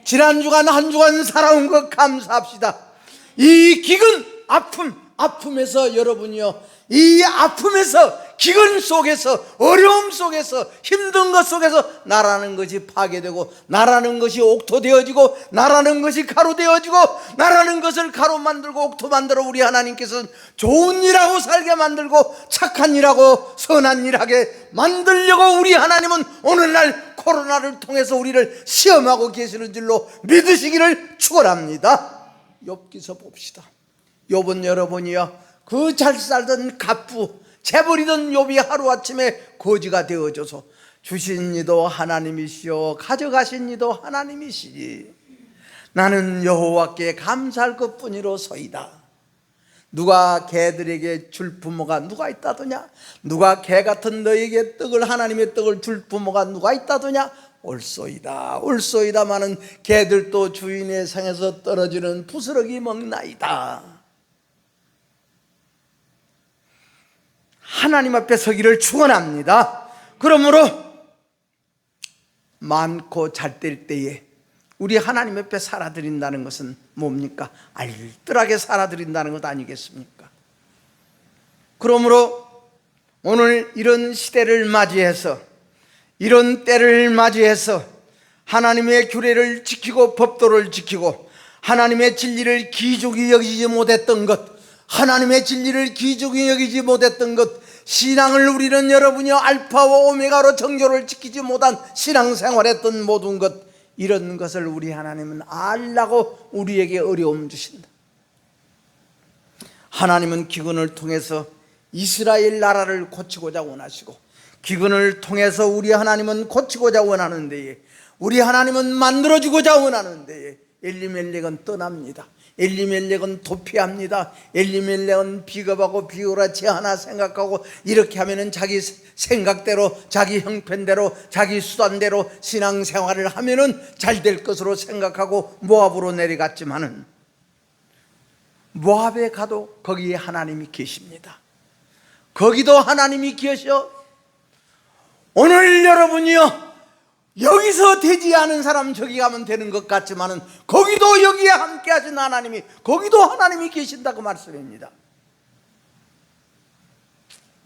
지난 주간 한 주간 살아온 것 감사합시다. 이 기근, 아픔에서 여러분이요, 이 아픔에서, 기근 속에서, 어려움 속에서, 힘든 것 속에서 나라는 것이 파괴되고, 나라는 것이 옥토되어지고, 나라는 것이 가루되어지고, 나라는 것을 가루 만들고 옥토 만들어 우리 하나님께서는 좋은 일하고 살게 만들고 착한 일하고 선한 일하게 만들려고 우리 하나님은 오늘날 코로나를 통해서 우리를 시험하고 계시는 줄로 믿으시기를 축원합니다. 욥기서 봅시다. 욥은 여러분이요, 그 잘 살던 갑부 재벌이던 욥이 하루아침에 거지가 되어져서 주신 이도 하나님이시오 가져가신 이도 하나님이시니 나는 여호와께 감사할 것뿐이로소이다. 누가 개들에게 줄 부모가 누가 있다더냐? 누가 개 같은 너에게 떡을, 하나님의 떡을 줄 부모가 누가 있다더냐? 옳소이다, 옳소이다마는 개들도 주인의 상에서 떨어지는 부스러기 먹나이다. 하나님 앞에 서기를 축원합니다. 그러므로 많고 잘될 때에 우리 하나님 앞에 살아드린다는 것은 뭡니까? 알뜰하게 살아드린다는 것 아니겠습니까? 그러므로 오늘 이런 시대를 맞이해서, 이런 때를 맞이해서 하나님의 규례를 지키고 법도를 지키고 하나님의 진리를 귀중히 여기지 못했던 것, 하나님의 진리를 귀중히 여기지 못했던 것, 신앙을 우리는 여러분이요 알파와 오메가로 정조를 지키지 못한 신앙생활했던 모든 것, 이런 것을 우리 하나님은 알라고 우리에게 어려움 주신다. 하나님은 기근을 통해서 이스라엘 나라를 고치고자 원하시고, 기근을 통해서 우리 하나님은 고치고자 원하는 데에, 우리 하나님은 만들어주고자 원하는 데에 엘리멜렉은 떠납니다. 엘리멜렉은 도피합니다. 엘리멜렉은 비겁하고 비굴하지 않아 생각하고, 이렇게 하면은 자기 생각대로, 자기 형편대로, 자기 수단대로 신앙생활을 하면은 잘 될 것으로 생각하고 모압으로 내려갔지만은, 모압에 가도 거기에 하나님이 계십니다. 거기도 하나님이 계셔. 오늘 여러분이요, 여기서 되지 않은 사람 저기 가면 되는 것 같지만은 거기도 여기에 함께 하신 하나님이, 거기도 하나님이 계신다고 말씀합니다.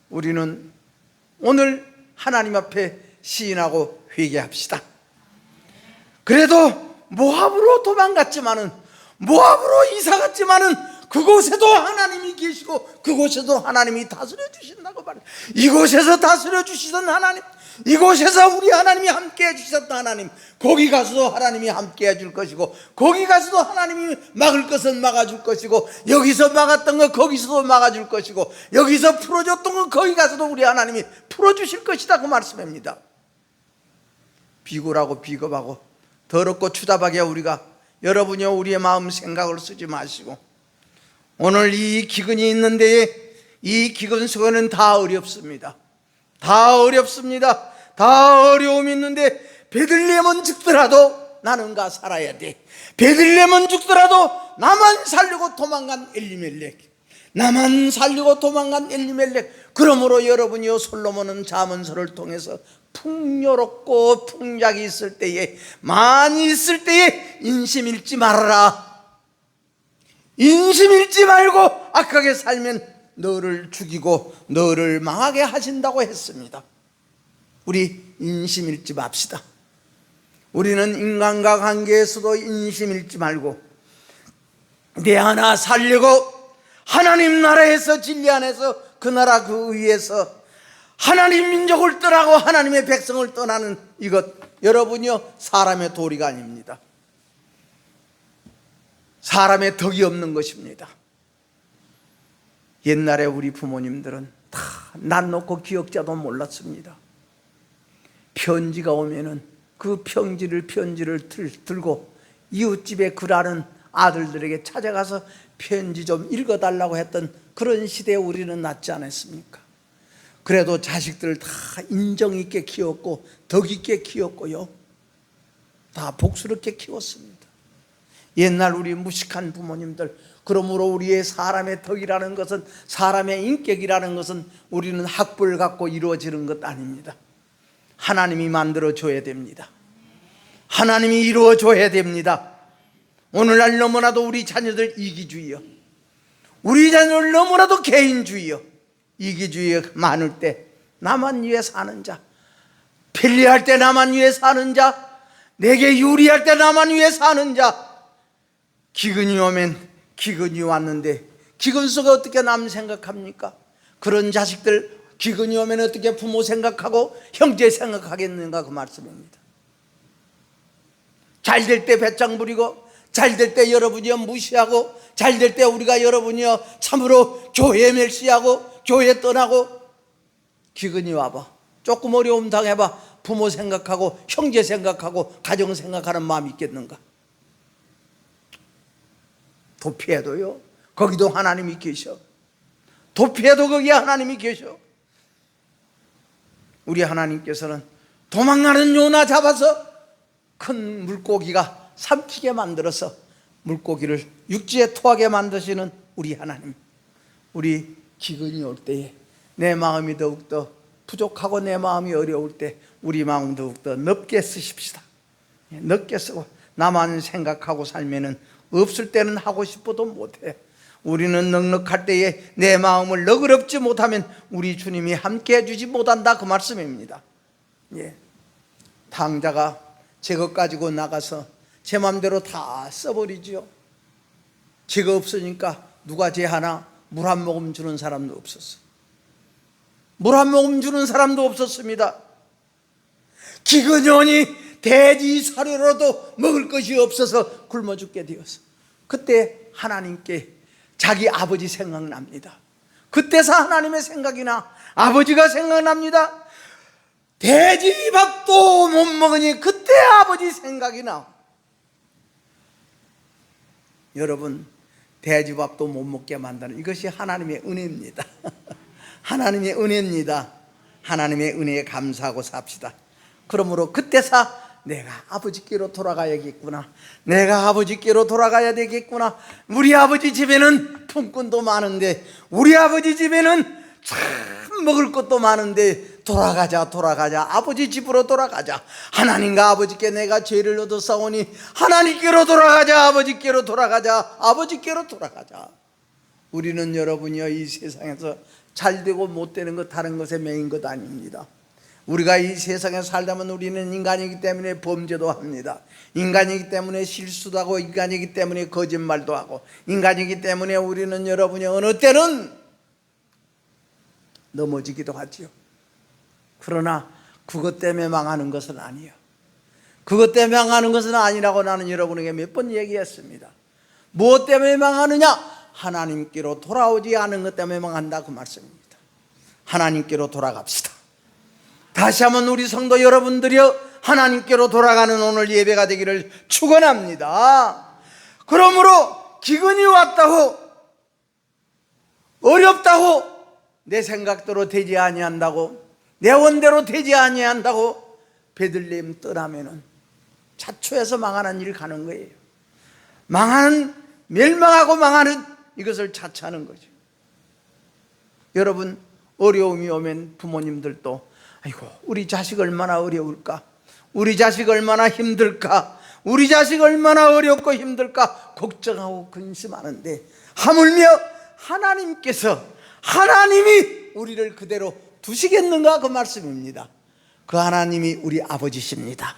우리는 오늘 하나님 앞에 시인하고 회개합시다. 그래도 모압으로 도망갔지만은, 모압으로 이사갔지만은 그곳에도 하나님이 계시고 그곳에도 하나님이 다스려 주신다고 말해요. 이곳에서 다스려 주시던 하나님, 이곳에서 우리 하나님이 함께 해주셨던 하나님, 거기 가서도 하나님이 함께 해줄 것이고, 거기 가서도 하나님이 막을 것은 막아줄 것이고, 여기서 막았던 거 거기서도 막아줄 것이고, 여기서 풀어줬던 거 거기 가서도 우리 하나님이 풀어주실 것이다 그 말씀입니다. 비굴하고 비겁하고 더럽고 추잡하게 우리가, 여러분이요 우리의 마음 생각을 쓰지 마시고, 오늘 이 기근이 있는데 이 기근 속에는 다 어렵습니다. 다 어렵습니다. 다 어려움이 있는데 베들레헴은 죽더라도 나는 가 살아야 돼. 베들레헴은 죽더라도 나만 살려고 도망간 엘리멜렉, 나만 살려고 도망간 엘리멜렉. 그러므로 여러분이요 솔로몬은 잠언서를 통해서 풍요롭고 풍작이 있을 때에, 많이 있을 때에 인심 잃지 말아라. 인심 잃지 말고 악하게 살면 너를 죽이고 너를 망하게 하신다고 했습니다. 우리 인심 잃지 맙시다. 우리는 인간과 관계에서도 인심 잃지 말고 내 하나 살려고 하나님 나라에서, 진리 안에서, 그 나라 그 위에서 하나님 민족을 떠나고 하나님의 백성을 떠나는 이것, 여러분이요 사람의 도리가 아닙니다. 사람의 덕이 없는 것입니다. 옛날에 우리 부모님들은 다 난 놓고 기억자도 몰랐습니다. 편지가 오면은 그 편지를 들고 이웃집에 글하는 아들들에게 찾아가서 편지 좀 읽어달라고 했던 그런 시대에 우리는 났지 않았습니까? 그래도 자식들을 다 인정 있게 키웠고 덕 있게 키웠고요, 다 복스럽게 키웠습니다. 옛날 우리 무식한 부모님들, 그러므로 우리의 사람의 덕이라는 것은, 사람의 인격이라는 것은 우리는 학벌 갖고 이루어지는 것 아닙니다. 하나님이 만들어줘야 됩니다. 하나님이 이루어줘야 됩니다. 오늘날 너무나도 우리 자녀들 이기주의요, 우리 자녀들 너무나도 개인주의요, 이기주의가 많을 때 나만 위해 사는 자, 편리할 때 나만 위해 사는 자, 내게 유리할 때 나만 위해 사는 자, 기근이 오면 기근이 왔는데 기근 속에 어떻게 남 생각합니까? 그런 자식들 기근이 오면 어떻게 부모 생각하고 형제 생각하겠는가, 그 말씀입니다. 잘 될 때 배짱 부리고, 잘 될 때 여러분이요 무시하고, 잘 될 때 우리가 여러분이요 참으로 교회 멸시하고 교회 떠나고, 기근이 와봐, 조금 어려움 당해봐, 부모 생각하고 형제 생각하고 가정 생각하는 마음이 있겠는가? 도피해도요 거기도 하나님이 계셔. 도피해도 거기에 하나님이 계셔. 우리 하나님께서는 도망가는 요나 잡아서 큰 물고기가 삼키게 만들어서 물고기를 육지에 토하게 만드시는 우리 하나님, 우리 기근이 올 때에 내 마음이 더욱더 부족하고 내 마음이 어려울 때 우리 마음 더욱더 넓게 쓰십시다. 넓게 쓰고, 나만 생각하고 살면은 없을 때는 하고 싶어도 못해. 우리는 넉넉할 때에 내 마음을 너그럽지 못하면 우리 주님이 함께 해주지 못한다, 그 말씀입니다. 예. 당자가 제 것 가지고 나가서 제 마음대로 다 써버리지요. 제가 없으니까 누가 제 하나 물 한 모금 주는 사람도 없었어. 물 한 모금 주는 사람도 없었습니다. 기근이 오니 돼지 사료로도 먹을 것이 없어서 굶어 죽게 되었어. 그때 하나님께 자기 아버지 생각납니다. 그때서 하나님의 생각이 나, 아버지가 생각납니다. 돼지 밥도 못 먹으니 그때 아버지 생각이 나. 여러분, 돼지 밥도 못 먹게 만드는 이것이 하나님의 은혜입니다. 하나님의 은혜입니다. 하나님의 은혜에 감사하고 삽시다. 그러므로 그때서 내가 아버지께로 돌아가야겠구나, 내가 아버지께로 돌아가야 되겠구나. 우리 아버지 집에는 품꾼도 많은데, 우리 아버지 집에는 참 먹을 것도 많은데, 돌아가자 아버지 집으로 돌아가자. 하나님과 아버지께 내가 죄를 얻었사오니 하나님께로 돌아가자, 아버지께로 돌아가자, 아버지께로 돌아가자. 우리는 여러분이요 이 세상에서 잘되고 못되는 것 다른 것에 매인 것 아닙니다. 우리가 이 세상에 살다면 우리는 인간이기 때문에 범죄도 합니다. 인간이기 때문에 실수도 하고, 인간이기 때문에 거짓말도 하고, 인간이기 때문에 우리는 여러분이 어느 때는 넘어지기도 하지요. 그러나 그것 때문에 망하는 것은 아니에요. 그것 때문에 망하는 것은 아니라고 나는 여러분에게 몇 번 얘기했습니다. 무엇 때문에 망하느냐? 하나님께로 돌아오지 않은 것 때문에 망한다, 그 말씀입니다. 하나님께로 돌아갑시다. 다시 한번 우리 성도 여러분들이여 하나님께로 돌아가는 오늘 예배가 되기를 축원합니다. 그러므로 기근이 왔다고, 어렵다고, 내 생각대로 되지 아니한다고, 내 원대로 되지 아니한다고 베들레헴 떠나면은 자초해서 망하는 일 가는 거예요. 망하는, 멸망하고 망하는 이것을 자초하는 거죠. 여러분, 어려움이 오면 부모님들도 아이고 우리 자식 얼마나 어려울까, 우리 자식 얼마나 힘들까, 우리 자식 얼마나 어렵고 힘들까 걱정하고 근심하는데, 하물며 하나님께서, 하나님이 우리를 그대로 두시겠는가, 그 말씀입니다. 그 하나님이 우리 아버지십니다.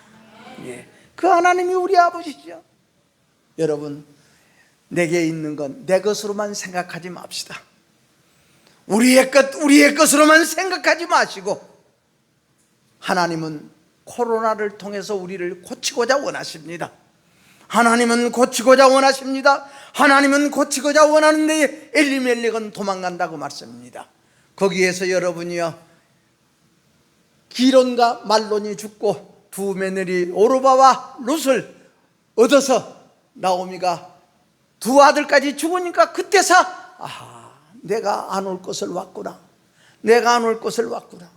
예, 그 하나님이 우리 아버지죠. 여러분, 내게 있는 건 내 것으로만 생각하지 맙시다. 우리의 것으로만 생각하지 마시고, 하나님은 코로나를 통해서 우리를 고치고자 원하십니다. 하나님은 고치고자 원하십니다. 하나님은 고치고자 원하는데 엘리멜렉은 도망간다고 말씀입니다. 거기에서 여러분이요 기론과 말론이 죽고 두 며느리 오르바와 룻을 얻어서 나오미가 두 아들까지 죽으니까 그때서 내가 안 올 것을 왔구나, 내가 안 올 것을 왔구나.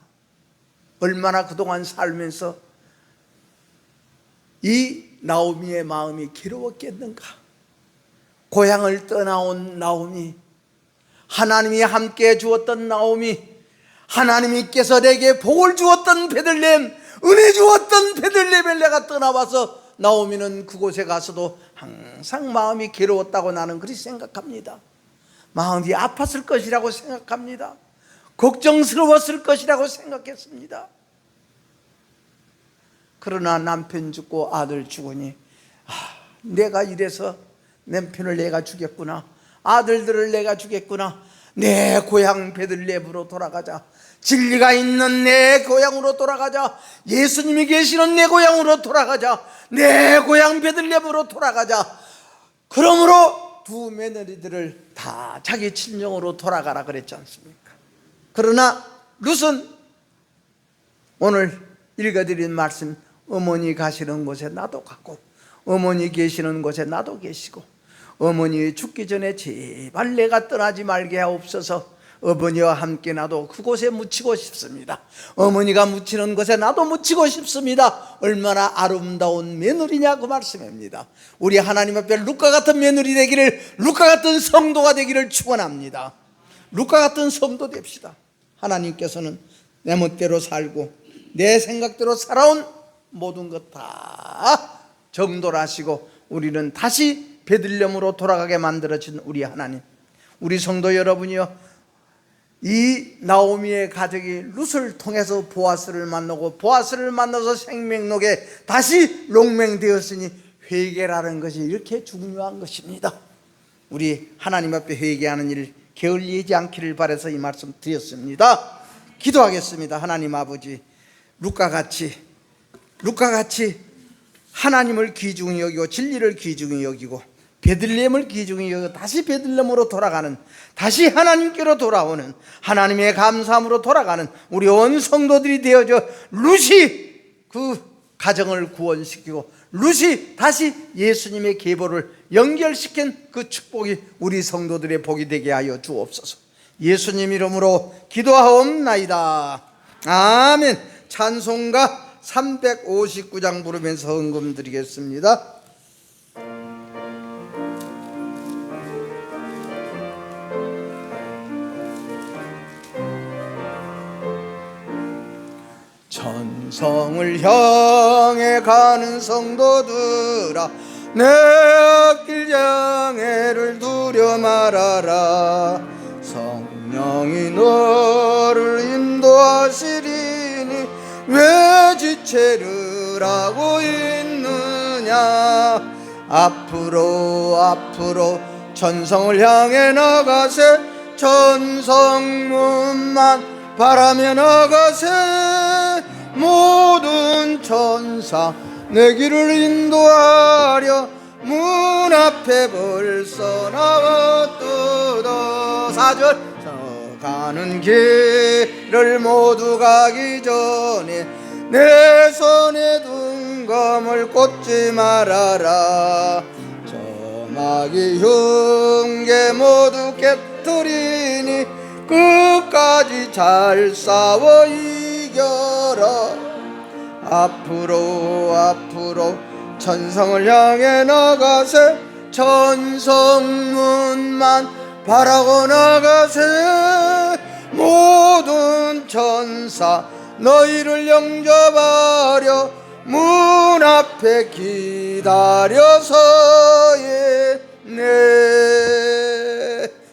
얼마나 그동안 살면서 이 나오미의 마음이 괴로웠겠는가? 고향을 떠나온 나오미, 하나님이 함께 주었던 나오미, 하나님께서 내게 복을 주었던 베들레헴, 은혜 주었던 베들레헴을 내가 떠나와서 나오미는 그곳에 가서도 항상 마음이 괴로웠다고 나는 그렇게 생각합니다. 마음이 아팠을 것이라고 생각합니다. 걱정스러웠을 것이라고 생각했습니다. 그러나 남편 죽고 아들 죽으니 내가 이래서 남편을 내가 죽였구나, 아들들을 내가 죽였구나, 내 고향 베들레헴으로 돌아가자, 진리가 있는 내 고향으로 돌아가자, 예수님이 계시는 내 고향으로 돌아가자, 내 고향 베들레헴으로 돌아가자. 그러므로 두 며느리들을 다 자기 친정으로 돌아가라 그랬지 않습니까? 그러나 룻은 오늘 읽어드린 말씀, 어머니 가시는 곳에 나도 갔고, 어머니 계시는 곳에 나도 계시고, 어머니 죽기 전에 제발 내가 떠나지 말게 하옵소서. 어머니와 함께 나도 그곳에 묻히고 싶습니다. 어머니가 묻히는 곳에 나도 묻히고 싶습니다. 얼마나 아름다운 며느리냐 그 말씀입니다. 우리 하나님 앞에 룻과 같은 며느리 되기를, 룻과 같은 성도가 되기를 축원합니다. 룻과 같은 성도 됩시다. 하나님께서는 내 멋대로 살고 내 생각대로 살아온 모든 것 다 정돌하시고 우리는 다시 베들레헴으로 돌아가게 만들어진 우리 하나님, 우리 성도 여러분이요, 이 나오미의 가족이 룻을 통해서 보아스를 만나고 보아스를 만나서 생명록에 다시 롱맹되었으니 회개라는 것이 이렇게 중요한 것입니다. 우리 하나님 앞에 회개하는 일 게을리지 않기를 바라서 이 말씀 드렸습니다. 기도하겠습니다. 하나님 아버지, 룻과 같이 하나님을 귀중히 여기고 진리를 귀중히 여기고 베들레헴을 귀중히 여기고 다시 베들레헴으로 돌아가는, 다시 하나님께로 돌아오는, 하나님의 감사함으로 돌아가는 우리 온 성도들이 되어져 룻이 그 가정을 구원시키고 룻이 다시 예수님의 계보를 연결시킨 그 축복이 우리 성도들의 복이 되게 하여 주옵소서. 예수님 이름으로 기도하옵나이다. 아멘. 찬송가 359장 부르면서 헌금 드리겠습니다. 천성을 향해 가는 성도들아, 내 앞길 장애를 두려 말아라. 성령이 너를 인도하시리니 왜 지체를 하고 있느냐. 앞으로 천성을 향해 나가세. 천성문만 바라며 나가세. 모든 천사 내 길을 인도하려 문 앞에 벌써 나왔도다. 4절 가는 길을 모두 가기 전에 내 손에 둔 검을 꽂지 말아라. 저마귀 흉계 모두 깨뜨리니 끝까지 잘 싸워 이겨라. 앞으로 천성을 향해 나가세. 천성문만 바라고 나가세. 모든 천사 너희를 영접하려 문 앞에 기다려서에 네.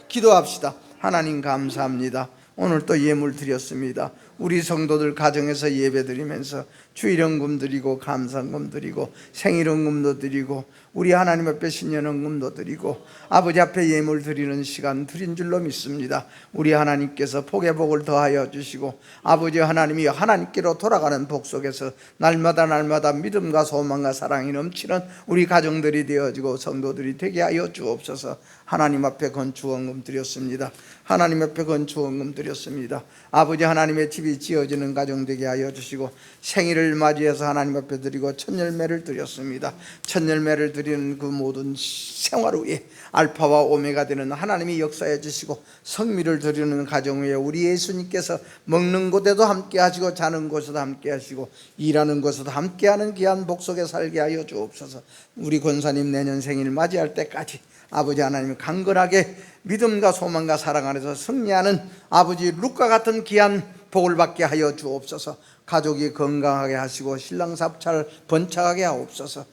기도합시다. 하나님 감사합니다. 오늘 또 예물 드렸습니다. 우리 성도들 가정에서 예배 드리면서 주일헌금 드리고 감사헌금 드리고 생일헌금도 드리고 우리 하나님 앞에 신년헌금도 드리고 아버지 앞에 예물 드리는 시간 드린 줄로 믿습니다. 우리 하나님께서 복의 복을 더하여 주시고 아버지 하나님이 하나님께로 돌아가는 복 속에서 날마다 믿음과 소망과 사랑이 넘치는 우리 가정들이 되어지고 성도들이 되게 하여 주옵소서. 하나님 앞에 건축헌금 드렸습니다. 하나님 앞에 건축헌금 드렸습니다. 아버지 하나님의 집이 열렬히 지어지는 가정 되게 하여 주시고, 생일을 맞이해서 하나님 앞에 드리고 첫 열매를 드렸습니다. 첫 열매를 드리는 그 모든 생활 위에 알파와 오메가 되는 하나님이 역사해 주시고, 성미를 드리는 가정 위에 우리 예수님께서 먹는 곳에도 함께 하시고 자는 곳에도 함께 하시고 일하는 곳에도 함께 하는 귀한 복속에 살게 하여 주옵소서. 우리 권사님 내년 생일 맞이할 때까지 아버지 하나님 강건하게 믿음과 소망과 사랑 안에서 승리하는 아버지 룻과 같은 귀한 복을 받게 하여 주옵소서. 가족이 건강하게 하시고 신랑 사업 잘 번창하게 하옵소서.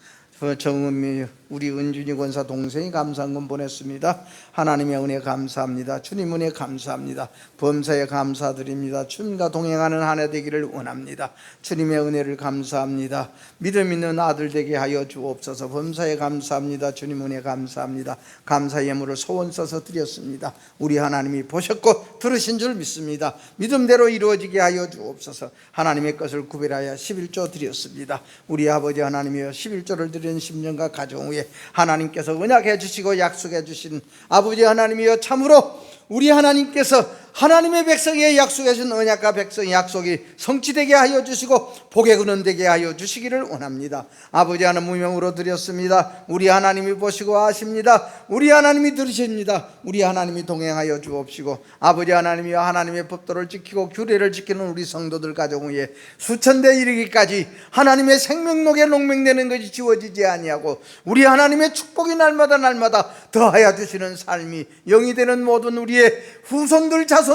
정은미 우리 은준이 권사 동생이 감사한 보냈습니다. 하나님의 은혜 감사합니다. 주님 은혜 감사합니다. 범사에 감사드립니다. 주님과 동행하는 한 해 되기를 원합니다. 주님의 은혜를 감사합니다. 믿음 있는 아들 되게 하여 주옵소서. 범사에 감사합니다. 주님 은혜 감사합니다. 감사 예물을 소원 써서 드렸습니다. 우리 하나님이 보셨고 들으신 줄 믿습니다. 믿음대로 이루어지게 하여 주옵소서. 하나님의 것을 구별하여 11조 드렸습니다. 우리 아버지 하나님이여 11조를 드린 10년과 가정 위에 하나님께서 언약해 주시고 약속해 주신 아버지 하나님이여, 참으로 우리 하나님께서 하나님의 백성에 약속해 주신 언약과 백성의 약속이 성취되게 하여 주시고 복의 근원 되게 하여 주시기를 원합니다. 아버지 하나님 무명으로 드렸습니다. 우리 하나님이 보시고 아십니다. 우리 하나님이 들으십니다. 우리 하나님이 동행하여 주옵시고, 아버지 하나님이여 하나님의 법도를 지키고 규례를 지키는 우리 성도들 가정 위에 수천대 이르기까지 하나님의 생명록에 농맹되는 것이 지워지지 아니하고 우리 하나님의 축복이 날마다 더하여 주시는 삶이 영이 되는 모든 우리의 후손들 자손들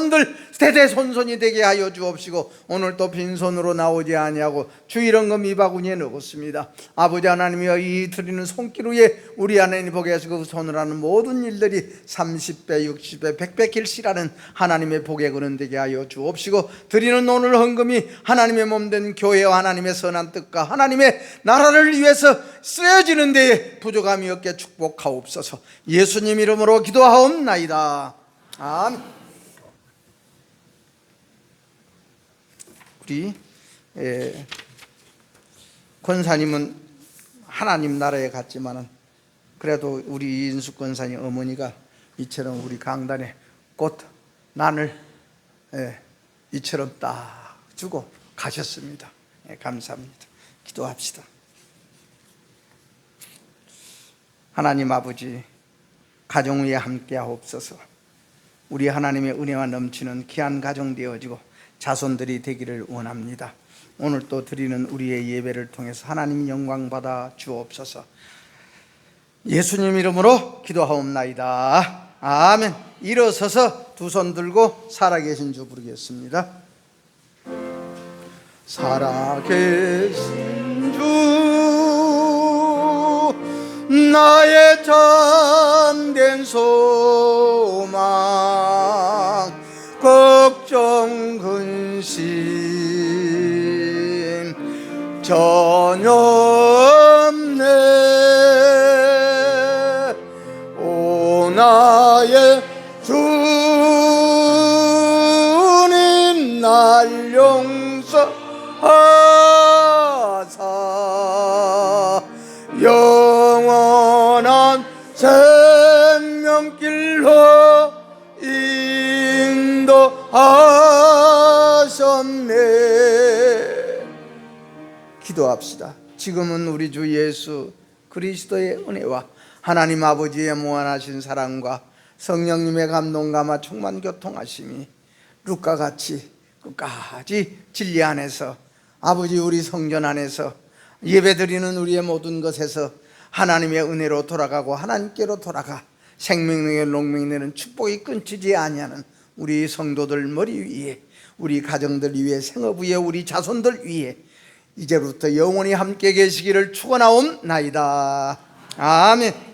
대대손손이 되게 하여 주옵시고, 오늘 또 빈손으로 나오지 아니하고 주일원금 이 바구니에 넣었습니다. 아버지 하나님이여 이 드리는 손길 위에 우리 하나님 보게 하시고 그 손을 하는 모든 일들이 30배 60배 100배 길시라는 하나님의 복의 근원 되게 하여 주옵시고, 드리는 오늘 헌금이 하나님의 몸된 교회와 하나님의 선한 뜻과 하나님의 나라를 위해서 쓰여지는 데에 부족함이 없게 축복하옵소서. 예수님 이름으로 기도하옵나이다. 아멘. 우리 권사님은 하나님 나라에 갔지만은 그래도 우리 이인숙 권사님 어머니가 이처럼 우리 강단에 꽃 난을 이처럼 딱 주고 가셨습니다. 감사합니다. 기도합시다. 하나님 아버지, 가정 위에 함께 하옵소서. 우리 하나님의 은혜와 넘치는 귀한 가정 되어지고 자손들이 되기를 원합니다. 오늘 또 드리는 우리의 예배를 통해서 하나님 영광 받아 주옵소서. 예수님 이름으로 기도하옵나이다. 아멘. 일어서서 두 손 들고 살아계신 주 부르겠습니다. 살아계신 주 나의 참된 소망, 걱정 근심 전혀 없네. 오 나의 주님 날 용서하사 영원한 생명길로 인도하셨네. 기도합시다. 지금은 우리 주 예수 그리스도의 은혜와 하나님 아버지의 무한하신 사랑과 성령님의 감동감화 충만 교통하심이 룻과 같이 끝까지 진리 안에서 아버지 우리 성전 안에서 예배드리는 우리의 모든 것에서 하나님의 은혜로 돌아가고 하나님께로 돌아가 생명력의 농맹되는 축복이 끊기지 아니하는 우리 성도들 머리 위에, 우리 가정들 위에, 생업 위에, 우리 자손들 위에 이제부터 영원히 함께 계시기를 축원하옵나이다. 아멘.